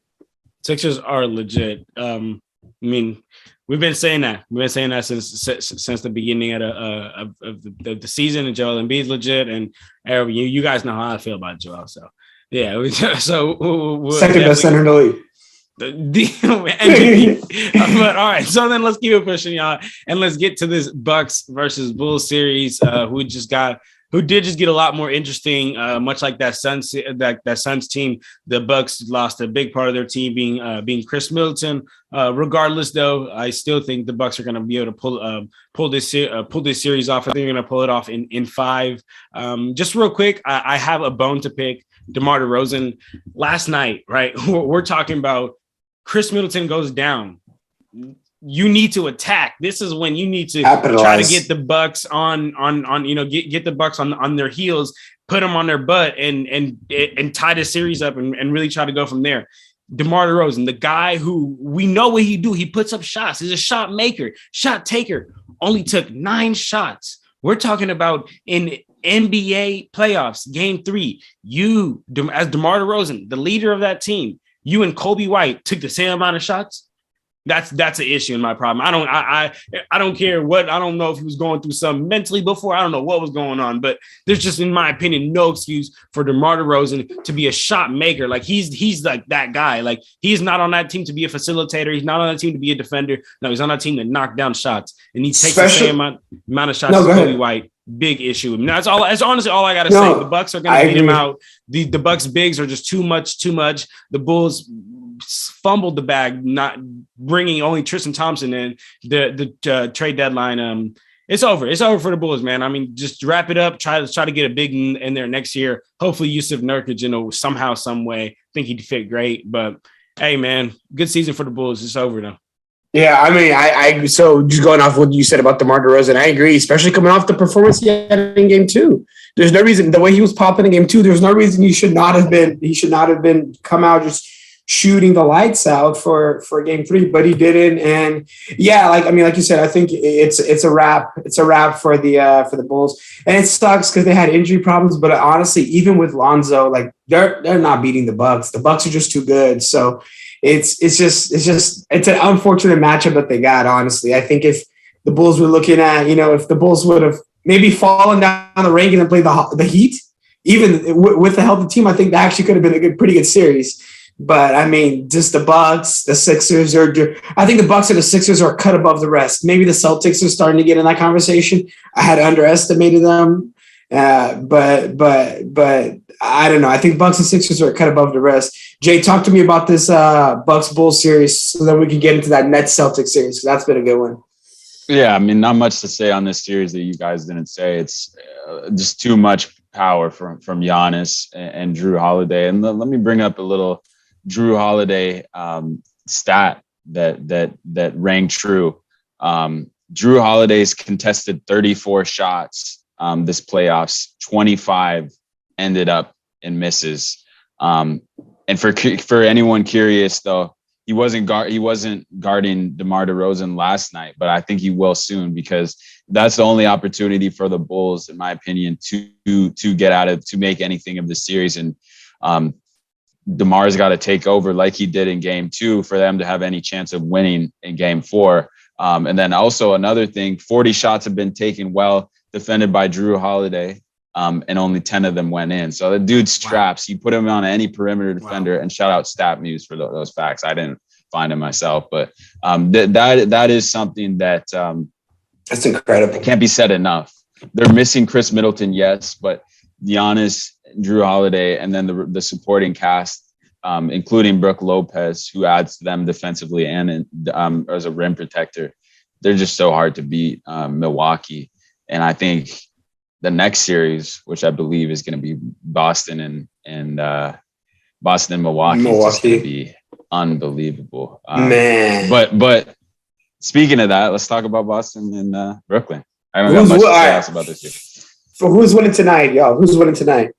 Sixers are legit. I mean, we've been saying that since the beginning of the season, and Joel Embiid's legit, and you guys know how I feel about Joel. So yeah, second best center in the league. But all right, so then let's keep it pushing, y'all, and let's get to this Bucks versus Bulls series, who did just get a lot more interesting. Much like that Suns team, the Bucks lost a big part of their team, being Chris Middleton. Regardless, though, I still think the Bucks are going to be able to pull this series off. I think they're going to pull it off in 5. Just real quick, I have a bone to pick. DeMar DeRozan last night, right? We're talking about Chris Middleton goes down. You need to attack. This is when you need to try to get the Bucks on you know, get the Bucks on their heels, put them on their butt, and tie the series up and really try to go from there. DeMar DeRozan, the guy who we know what he do. He puts up shots. He's a shot maker, shot taker. Only took 9 shots. We're talking about in NBA playoffs, game 3, you, as DeMar DeRozan, the leader of that team, you and Kobe White took the same amount of shots. That's an issue in my problem. I don't care what. I don't know if he was going through something mentally before. I don't know what was going on, but there's just, in my opinion, no excuse for DeMar DeRozan to be a shot maker. Like he's like that guy. Like he's not on that team to be a facilitator. He's not on that team to be a defender. No, he's on that team to knock down shots, and he takes the same amount of shots as Kobe White. big issue. Now, that's honestly all I got to say. The Bucks are going to beat him out. The Bucks bigs are just too much. The Bulls fumbled the bag, not bringing only Tristan Thompson in the trade deadline. It's over. It's over for the Bulls, man. I mean, just wrap it up. Try to get a big in there next year. Hopefully, Yusuf Nurkic, somehow, some way. I think he'd fit great. But hey, man, good season for the Bulls. It's over now. Yeah, I mean, I so just going off what you said about DeMar DeRozan, I agree, especially coming off the performance he had in Game 2. There's no reason the way he was popping in Game 2. There's no reason he should not have been come out just shooting the lights out for Game 3, but he didn't. And yeah, like you said, I think it's a wrap. It's a wrap for the Bulls, and it sucks because they had injury problems. But honestly, even with Lonzo, like they're not beating the Bucks. The Bucks are just too good. So it's an unfortunate matchup that they got. Honestly, I think if the Bulls were looking at, if the Bulls would have maybe fallen down the ranking and played the Heat, even with the healthy team, I think that actually could have been a pretty good series. But I mean, just the Bucks, the Sixers I think the Bucks and the Sixers are cut above the rest. Maybe the Celtics are starting to get in that conversation. I had underestimated them, but I don't know. I think Bucks and Sixers are cut above the rest. Jay, talk to me about this Bucks Bulls series so that we can get into that Nets Celtics series. So that's been a good one. Yeah, I mean, not much to say on this series that you guys didn't say. It's just too much power from Giannis and Jrue Holiday. And let me bring up a little Jrue Holiday stat that rang true. Jrue Holiday's contested 34 shots this playoffs, 25 ended up in misses. And for anyone curious though, he wasn't guarding DeMar DeRozan last night, but I think he will soon, because that's the only opportunity for the Bulls, in my opinion, to make anything of the series. And DeMar's got to take over like he did in Game 2 for them to have any chance of winning in Game 4. And then also another thing, 40 shots have been taken well defended by Jrue Holiday, and only 10 of them went in. So the dude straps. You put him on any perimeter defender, and shout out StatMuse for those facts. I didn't find it myself, but that is something that that's incredible. It can't be said enough. They're missing Chris Middleton, yes, but Giannis, Jrue Holiday, and then the supporting cast, including Brook Lopez, who adds to them defensively and as a rim protector. They're just so hard to beat Milwaukee. And I think the next series, which I believe is going to be Boston and Milwaukee, is just going to be unbelievable. Man. But speaking of that, let's talk about Boston and Brooklyn. I don't got much to say about this year. So who's winning tonight, y'all? Who's winning tonight?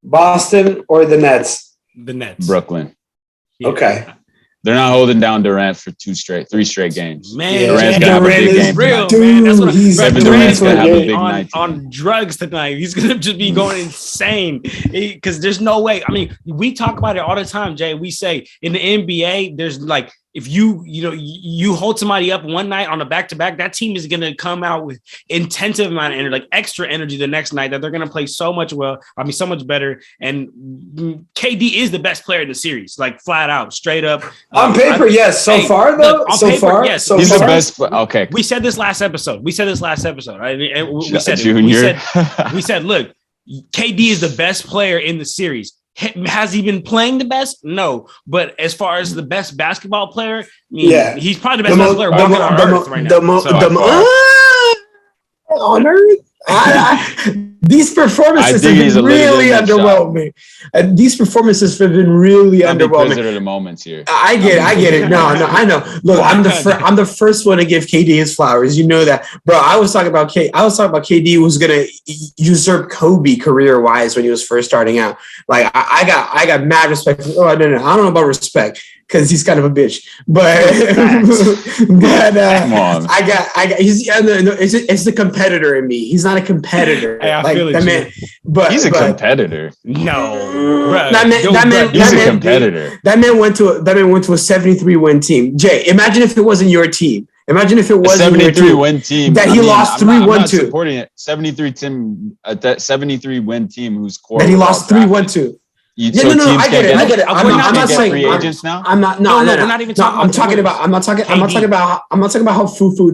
Boston or the Nets? The Nets. Brooklyn. Yeah. Okay. They're not holding down Durant for 3 straight games. Man, Durant's gonna have a big game. Real, man. That's what Durant's gonna have a big night on drugs tonight. He's gonna just be going insane because there's no way. I mean, we talk about it all the time, Jay. We say in the NBA, there's like, if you hold somebody up one night on a back-to-back, that team is going to come out with intensive amount of energy, like extra energy the next night, that they're going to play so much better. And KD is the best player in the series, like flat out, straight up. On paper, yes. So far, though? On paper, yes. He's the best. Okay. We said this last episode. We said, look, KD is the best player in the series. Has he been playing the best? No. But as far as the best basketball player, he's probably the best basketball player walking on earth right now. On earth? These performances have been really underwhelming. These performances have been really underwhelming. Prisoner of the moments here. I get it. No, I know. Look, I'm the first one to give KD his flowers. You know that, bro. I was talking about KD was gonna usurp Kobe career wise when he was first starting out. Like I got mad respect. Oh no, I don't know about respect, because he's kind of a bitch, but come on. I got. It's the competitor in me. He's not a competitor. Hey, that man, but he's a competitor. No, he's a competitor. That man went to a 73 win team. Jay, imagine if it wasn't your team. Imagine if it wasn't your team. 73 win team that he lost 3-1 to. Supporting it. 73 win team whose core that he lost 3-1 No, I get it. I'm not saying free agents now. I'm not. No. We're not even talking. I'm talking about how foo-foo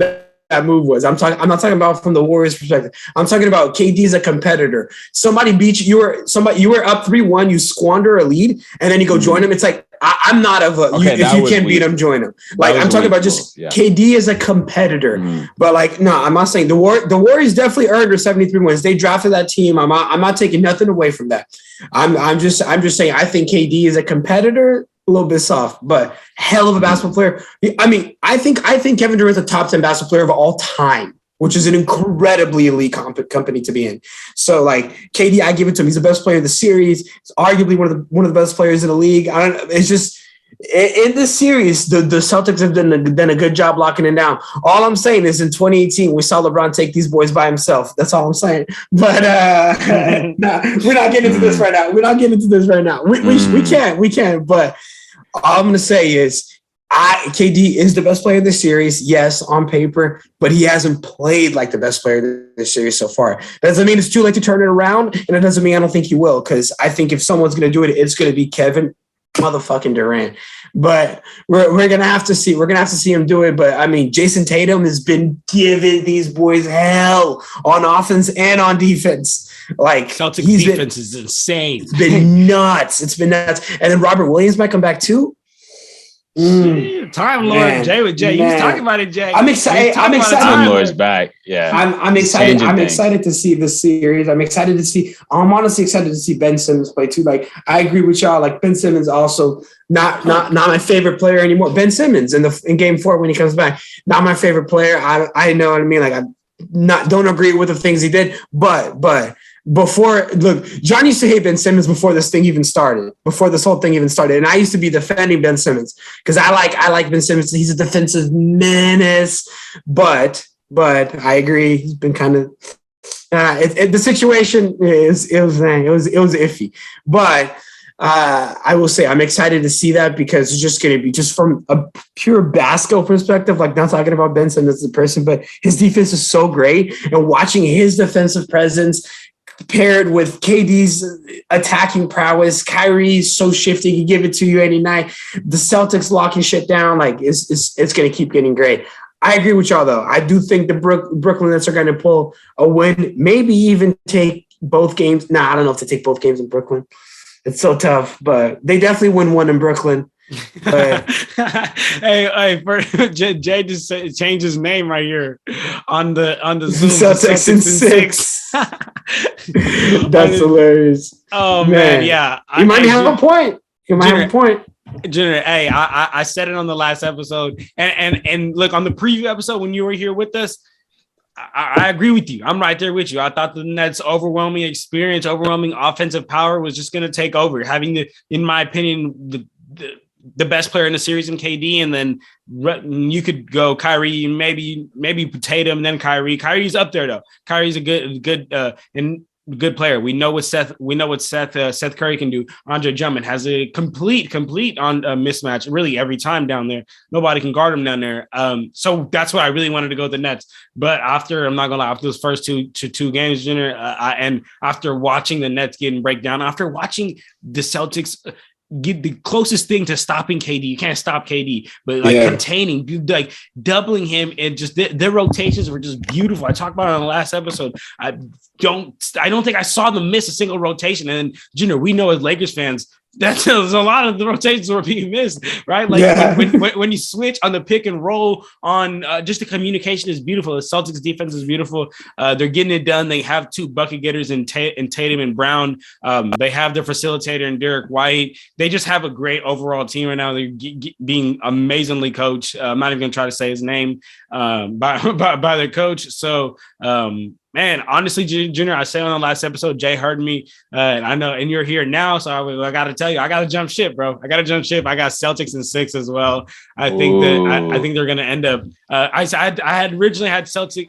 that move was. I'm not talking about from the Warriors perspective. I'm talking about KD is a competitor. Somebody beat you. You were up 3-1. You squander a lead, and then you go join them. It's like I'm not of a. Okay, if you can't beat them, join them. Like I'm talking about just KD is a competitor. But like no, I'm not saying the Warriors definitely earned their 73 wins. They drafted that team. I'm not taking nothing away from that. I'm just saying I think KD is a competitor. A little bit soft, but hell of a basketball player. I mean, I think Kevin Durant's a top 10 basketball player of all time, which is an incredibly elite company to be in. So, like KD, I give it to him. He's the best player of the series. He's arguably one of the best players in the league. I don't know. It's just in this series, the Celtics have done a good job locking it down. All I'm saying is in 2018, we saw LeBron take these boys by himself. That's all I'm saying. But nah, we're not getting into this right now. We can't. But all I'm going to say is KD is the best player in this series, yes, on paper, but he hasn't played like the best player in this series so far. That doesn't mean it's too late to turn it around, and it doesn't mean I don't think he will, because I think if someone's going to do it, it's going to be Kevin motherfucking Durant. But we're going to have to see. We're going to have to see him do it. But, I mean, Jason Tatum has been giving these boys hell on offense and on defense. Like Celtics defense is insane. It's been nuts. And then Robert Williams might come back too. Time Lord, Jay with Jay. You was talking about it, Jay. I'm excited. Time Lord's back. Yeah. I'm excited. I'm excited to see this series. I'm honestly excited to see Ben Simmons play too. Like I agree with y'all. Like Ben Simmons also not my favorite player anymore. Ben Simmons in game 4 when he comes back, not my favorite player. I know what I mean. Like I don't agree with the things he did, but before, look, John used to hate Ben Simmons before this whole thing even started, and I used to be defending Ben Simmons because I like Ben Simmons. He's a defensive menace, but I agree he's been kind of the situation it was iffy, but I will say I'm excited to see that because it's just going to be just from a pure basketball perspective, like not talking about Ben Simmons as a person, but his defense is so great, and watching his defensive presence paired with KD's attacking prowess. Kyrie's so shifty, he give it to you any night. The Celtics locking shit down, like it's going to keep getting great. I agree with y'all though. I do think the Brooklyn Nets are going to pull a win, maybe even take both games. Nah, I don't know if to take both games in Brooklyn. It's so tough, but they definitely win one in Brooklyn. hey, Jay just changed his name right here on the Zoom. Celtics in 6. That's hilarious. Oh man, yeah. You might have a point. Junior, hey, I said it on the last episode, and look on the preview episode when you were here with us. I agree with you. I'm right there with you. I thought the Nets' overwhelming offensive power was just going to take over, having in my opinion, the best player in the series in KD, and then you could go Kyrie, maybe Tatum, and then Kyrie. Kyrie's up there though. Kyrie's a good player. We know what Seth Curry can do. Andre Drummond has a complete on a mismatch really every time down there. Nobody can guard him down there. So that's why I really wanted to go with the Nets. But after those first two games, Junior, and after watching the Nets getting break down, after watching the Celtics get the closest thing to stopping KD. You can't stop KD, but containing, like doubling him, and just their rotations were just beautiful. I talked about it on the last episode. I don't think I saw them miss a single rotation. And Junior, we know as Lakers fans, there's a lot of the rotations were being missed, right? Like when you switch on the pick and roll on just the communication is beautiful. The Celtics defense is beautiful. They're getting it done. They have 2 bucket getters in Tatum and Brown. They have their facilitator in Derek White. They just have a great overall team right now. They're being amazingly coached. I'm not even going to try to say his name by their coach. So, man, honestly, Junior, I said on the last episode, Jay heard me. And I know, and you're here now, so I got to tell you, I got to jump ship, bro. I got Celtics in 6 as well. I think they're going to end up. I had originally had Celtics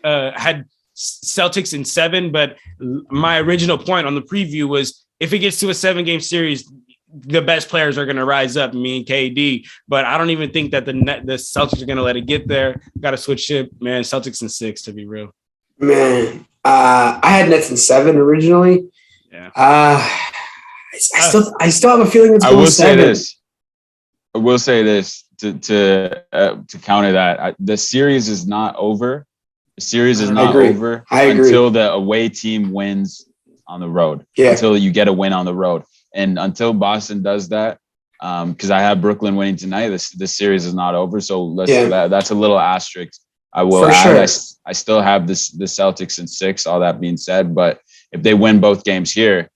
in 7, but my original point on the preview was if it gets to a 7-game series, the best players are going to rise up, me and KD. But I don't even think that the Celtics are going to let it get there. Got to switch ship, man. Celtics in 6, to be real. Man, I had Nets in 7 originally. Yeah. I still have a feeling it's going 7. I will say this to counter that. The series is not over The series is I not agree. over I agree. until the away team wins on the road. Yeah. Until you get a win on the road. And until Boston does that, because I have Brooklyn winning tonight, this series is not over. So that's a little asterisk. I will add, sure. I still have the Celtics in 6, all that being said. But if they win both games here,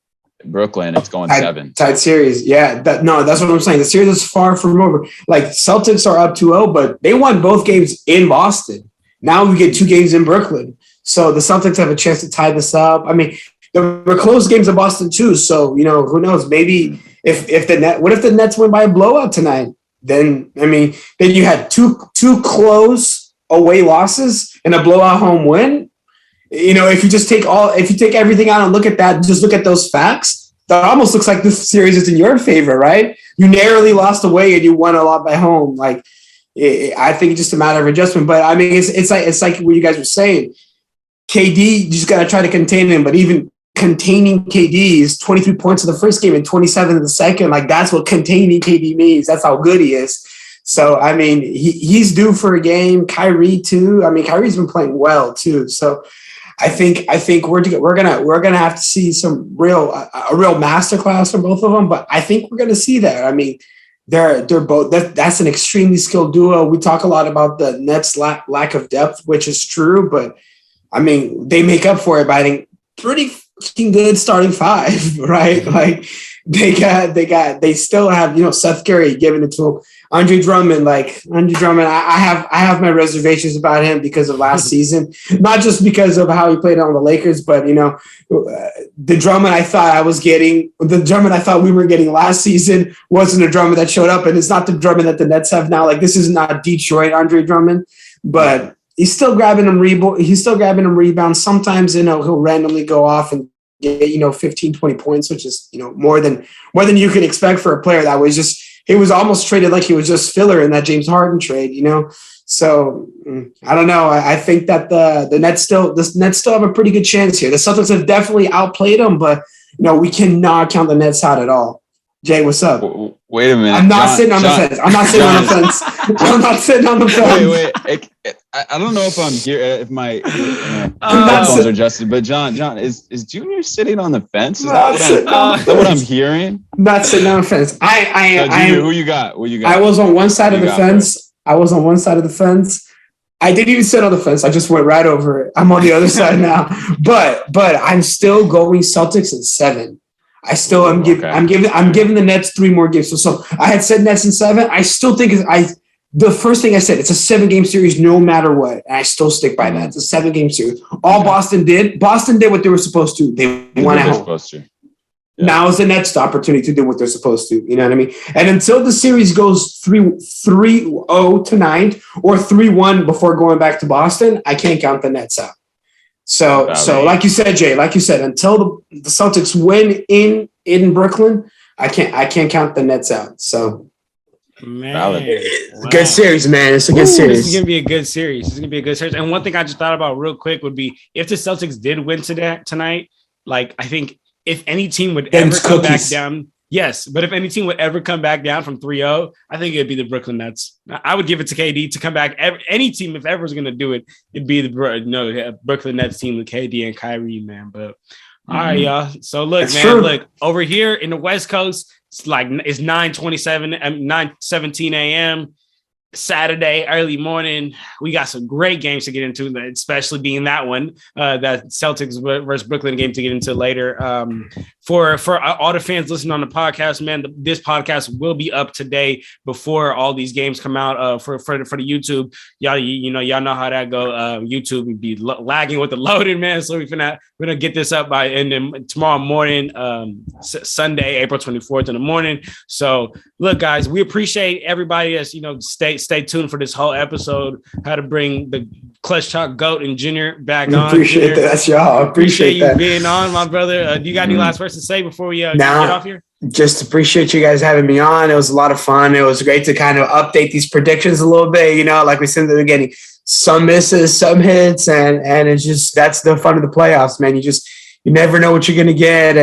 Brooklyn, it's going 7. Tied series. Yeah. That's what I'm saying. The series is far from over. Like, Celtics are up 2-0, but they won both games in Boston. Now we get 2 games in Brooklyn. So the Celtics have a chance to tie this up. I mean, there were close games in Boston too. So, who knows? Maybe if the Nets win by a blowout tonight? Then you had two close away losses and a blowout home win. If you take everything out and look at that, just look at those facts, that almost looks like this series is in your favor, right? You narrowly lost away and you won a lot by home. Like, I think it's just a matter of adjustment. But it's like what you guys were saying. KD, you just got to try to contain him. But even containing KD is 23 points in the first game and 27 in the second. Like, that's what containing KD means. That's how good he is. So, he's due for a game. Kyrie too. Kyrie's been playing well too. So, I think we're gonna have to see a real masterclass from both of them. But I think we're gonna see that. They're both. That's an extremely skilled duo. We talk a lot about the Nets' lack of depth, which is true. But they make up for it by having pretty good starting 5, right? Like, they still have Seth Curry giving it to him. Andre Drummond, I have my reservations about him because of last season, not just because of how he played on the Lakers, but the Drummond I thought we were getting last season wasn't a Drummond that showed up, and it's not the Drummond that the Nets have now. Like, this is not Detroit Andre Drummond, but he's still grabbing him rebounds. Sometimes he'll randomly go off and get 15, 20 points, which is more than you could expect for a player that was just. He was almost traded like he was just filler in that James Harden trade, So I don't know. I think that the Nets still have a pretty good chance here. The Celtics have definitely outplayed them, but we cannot count the Nets out at all. Jay, what's up? Wait a minute. I'm not sitting on the fence. I'm not sitting on the fence. I'm not sitting on the fence. Wait. I don't know if I'm here, if my headphones are adjusted, but John, is Junior sitting on the fence? Is that what I'm hearing? Not sitting on the fence. Junior, who you got? I was on one side of the fence. I didn't even sit on the fence. I just went right over it. I'm on the other side now. But I'm still going Celtics in 7. I still am giving. Okay. I'm giving the Nets 3 more games. So I had said Nets in 7. I still think the first thing I said, it's a 7-game series no matter what, and I still stick by that. It's a 7-game series. All Boston did what they were supposed to. They won at home. Yeah. Now is the Nets' opportunity to do what they're supposed to. You know what I mean? And until the series goes 3-0 tonight or 3-1 before going back to Boston, I can't count the Nets out. So like you said, Jay, until the Celtics win in Brooklyn, I can't count the Nets out. So, man, good series, man. It's a good series. This is gonna be a good series. And one thing I just thought about real quick would be if the Celtics did win tonight. Like, I think if any team would ever come back down. Yes, but if any team would ever come back down from 3-0, I think it'd be the Brooklyn Nets. I would give it to KD to come back. Any team, if ever was going to do it, it'd be the Brooklyn Nets team with KD and Kyrie, man. But all right, y'all. So look, look over here in the West Coast, it's 9:27, 9:17 a.m. Saturday, early morning. We got some great games to get into, especially being that one, that Celtics versus Brooklyn game to get into later. For all the fans listening on the podcast, man, this podcast will be up today before all these games come out. For the YouTube, y'all know how that go. YouTube would be lagging with the loading, man. So we're gonna get this up by and then tomorrow morning, Sunday, April 24th in the morning. So look, guys, we appreciate everybody that's stay tuned for this whole episode. How to bring the Clutch Talk GOAT and Junior back on. Appreciate that. That's y'all. Appreciate you being on, my brother. Do you got any last words to say before we get off here? Just appreciate you guys having me on. It was a lot of fun. It was great to kind of update these predictions a little bit. Like we said in the beginning, some misses, some hits, and it's just that's the fun of the playoffs, man. you never know what you're going to get.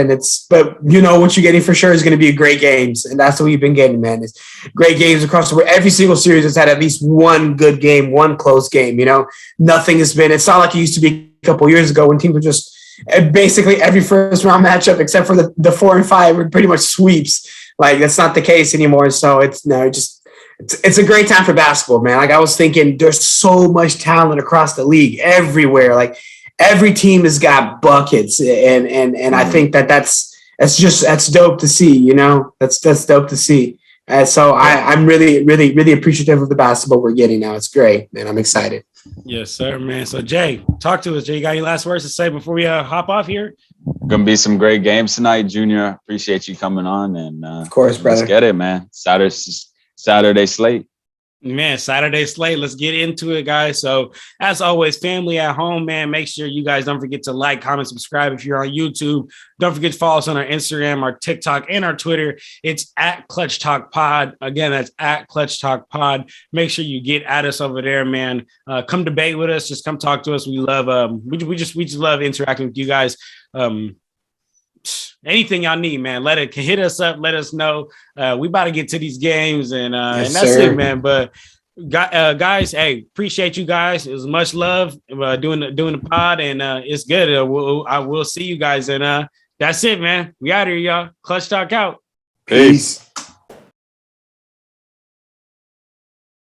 But you know what you're getting for sure is going to be great games. And that's what we've been getting, man. It's great games across the board. Every single series has had at least one good game, one close game. You know, nothing has been, it's not like it used to be a couple years ago when teams were just basically every first round matchup, except for the 4 and 5 were pretty much sweeps. Like that's not the case anymore. So it's a great time for basketball, man. Like I was thinking there's so much talent across the league everywhere. Like every team has got buckets. And I think that's dope to see, you know, that's dope to see. So I'm really, really, really appreciative of the basketball we're getting now. It's great, man. I'm excited. Yes, sir, man. So Jay, talk to us. Jay, you got any last words to say before we hop off here? Gonna be some great games tonight, Junior. Appreciate you coming on, and of course, brother. Let's get it, man. Saturday slate. Man, Saturday slate. Let's get into it, guys. So, as always, family at home, man. Make sure you guys don't forget to like, comment, subscribe if you're on YouTube. Don't forget to follow us on our Instagram, our TikTok, and our Twitter. It's at Clutch Talk Pod. Again, that's at Clutch Talk Pod. Make sure you get at us over there, man. Come debate with us. Just come talk to us. We love we just love interacting with you guys. Anything y'all need, man, hit us up, let us know. We about to get to these games, and that's it, man. But guys, hey, appreciate you guys. It was much love doing the pod, and it's good. I will see you guys, and that's it, man. We out here, y'all. Clutch Talk out. Peace.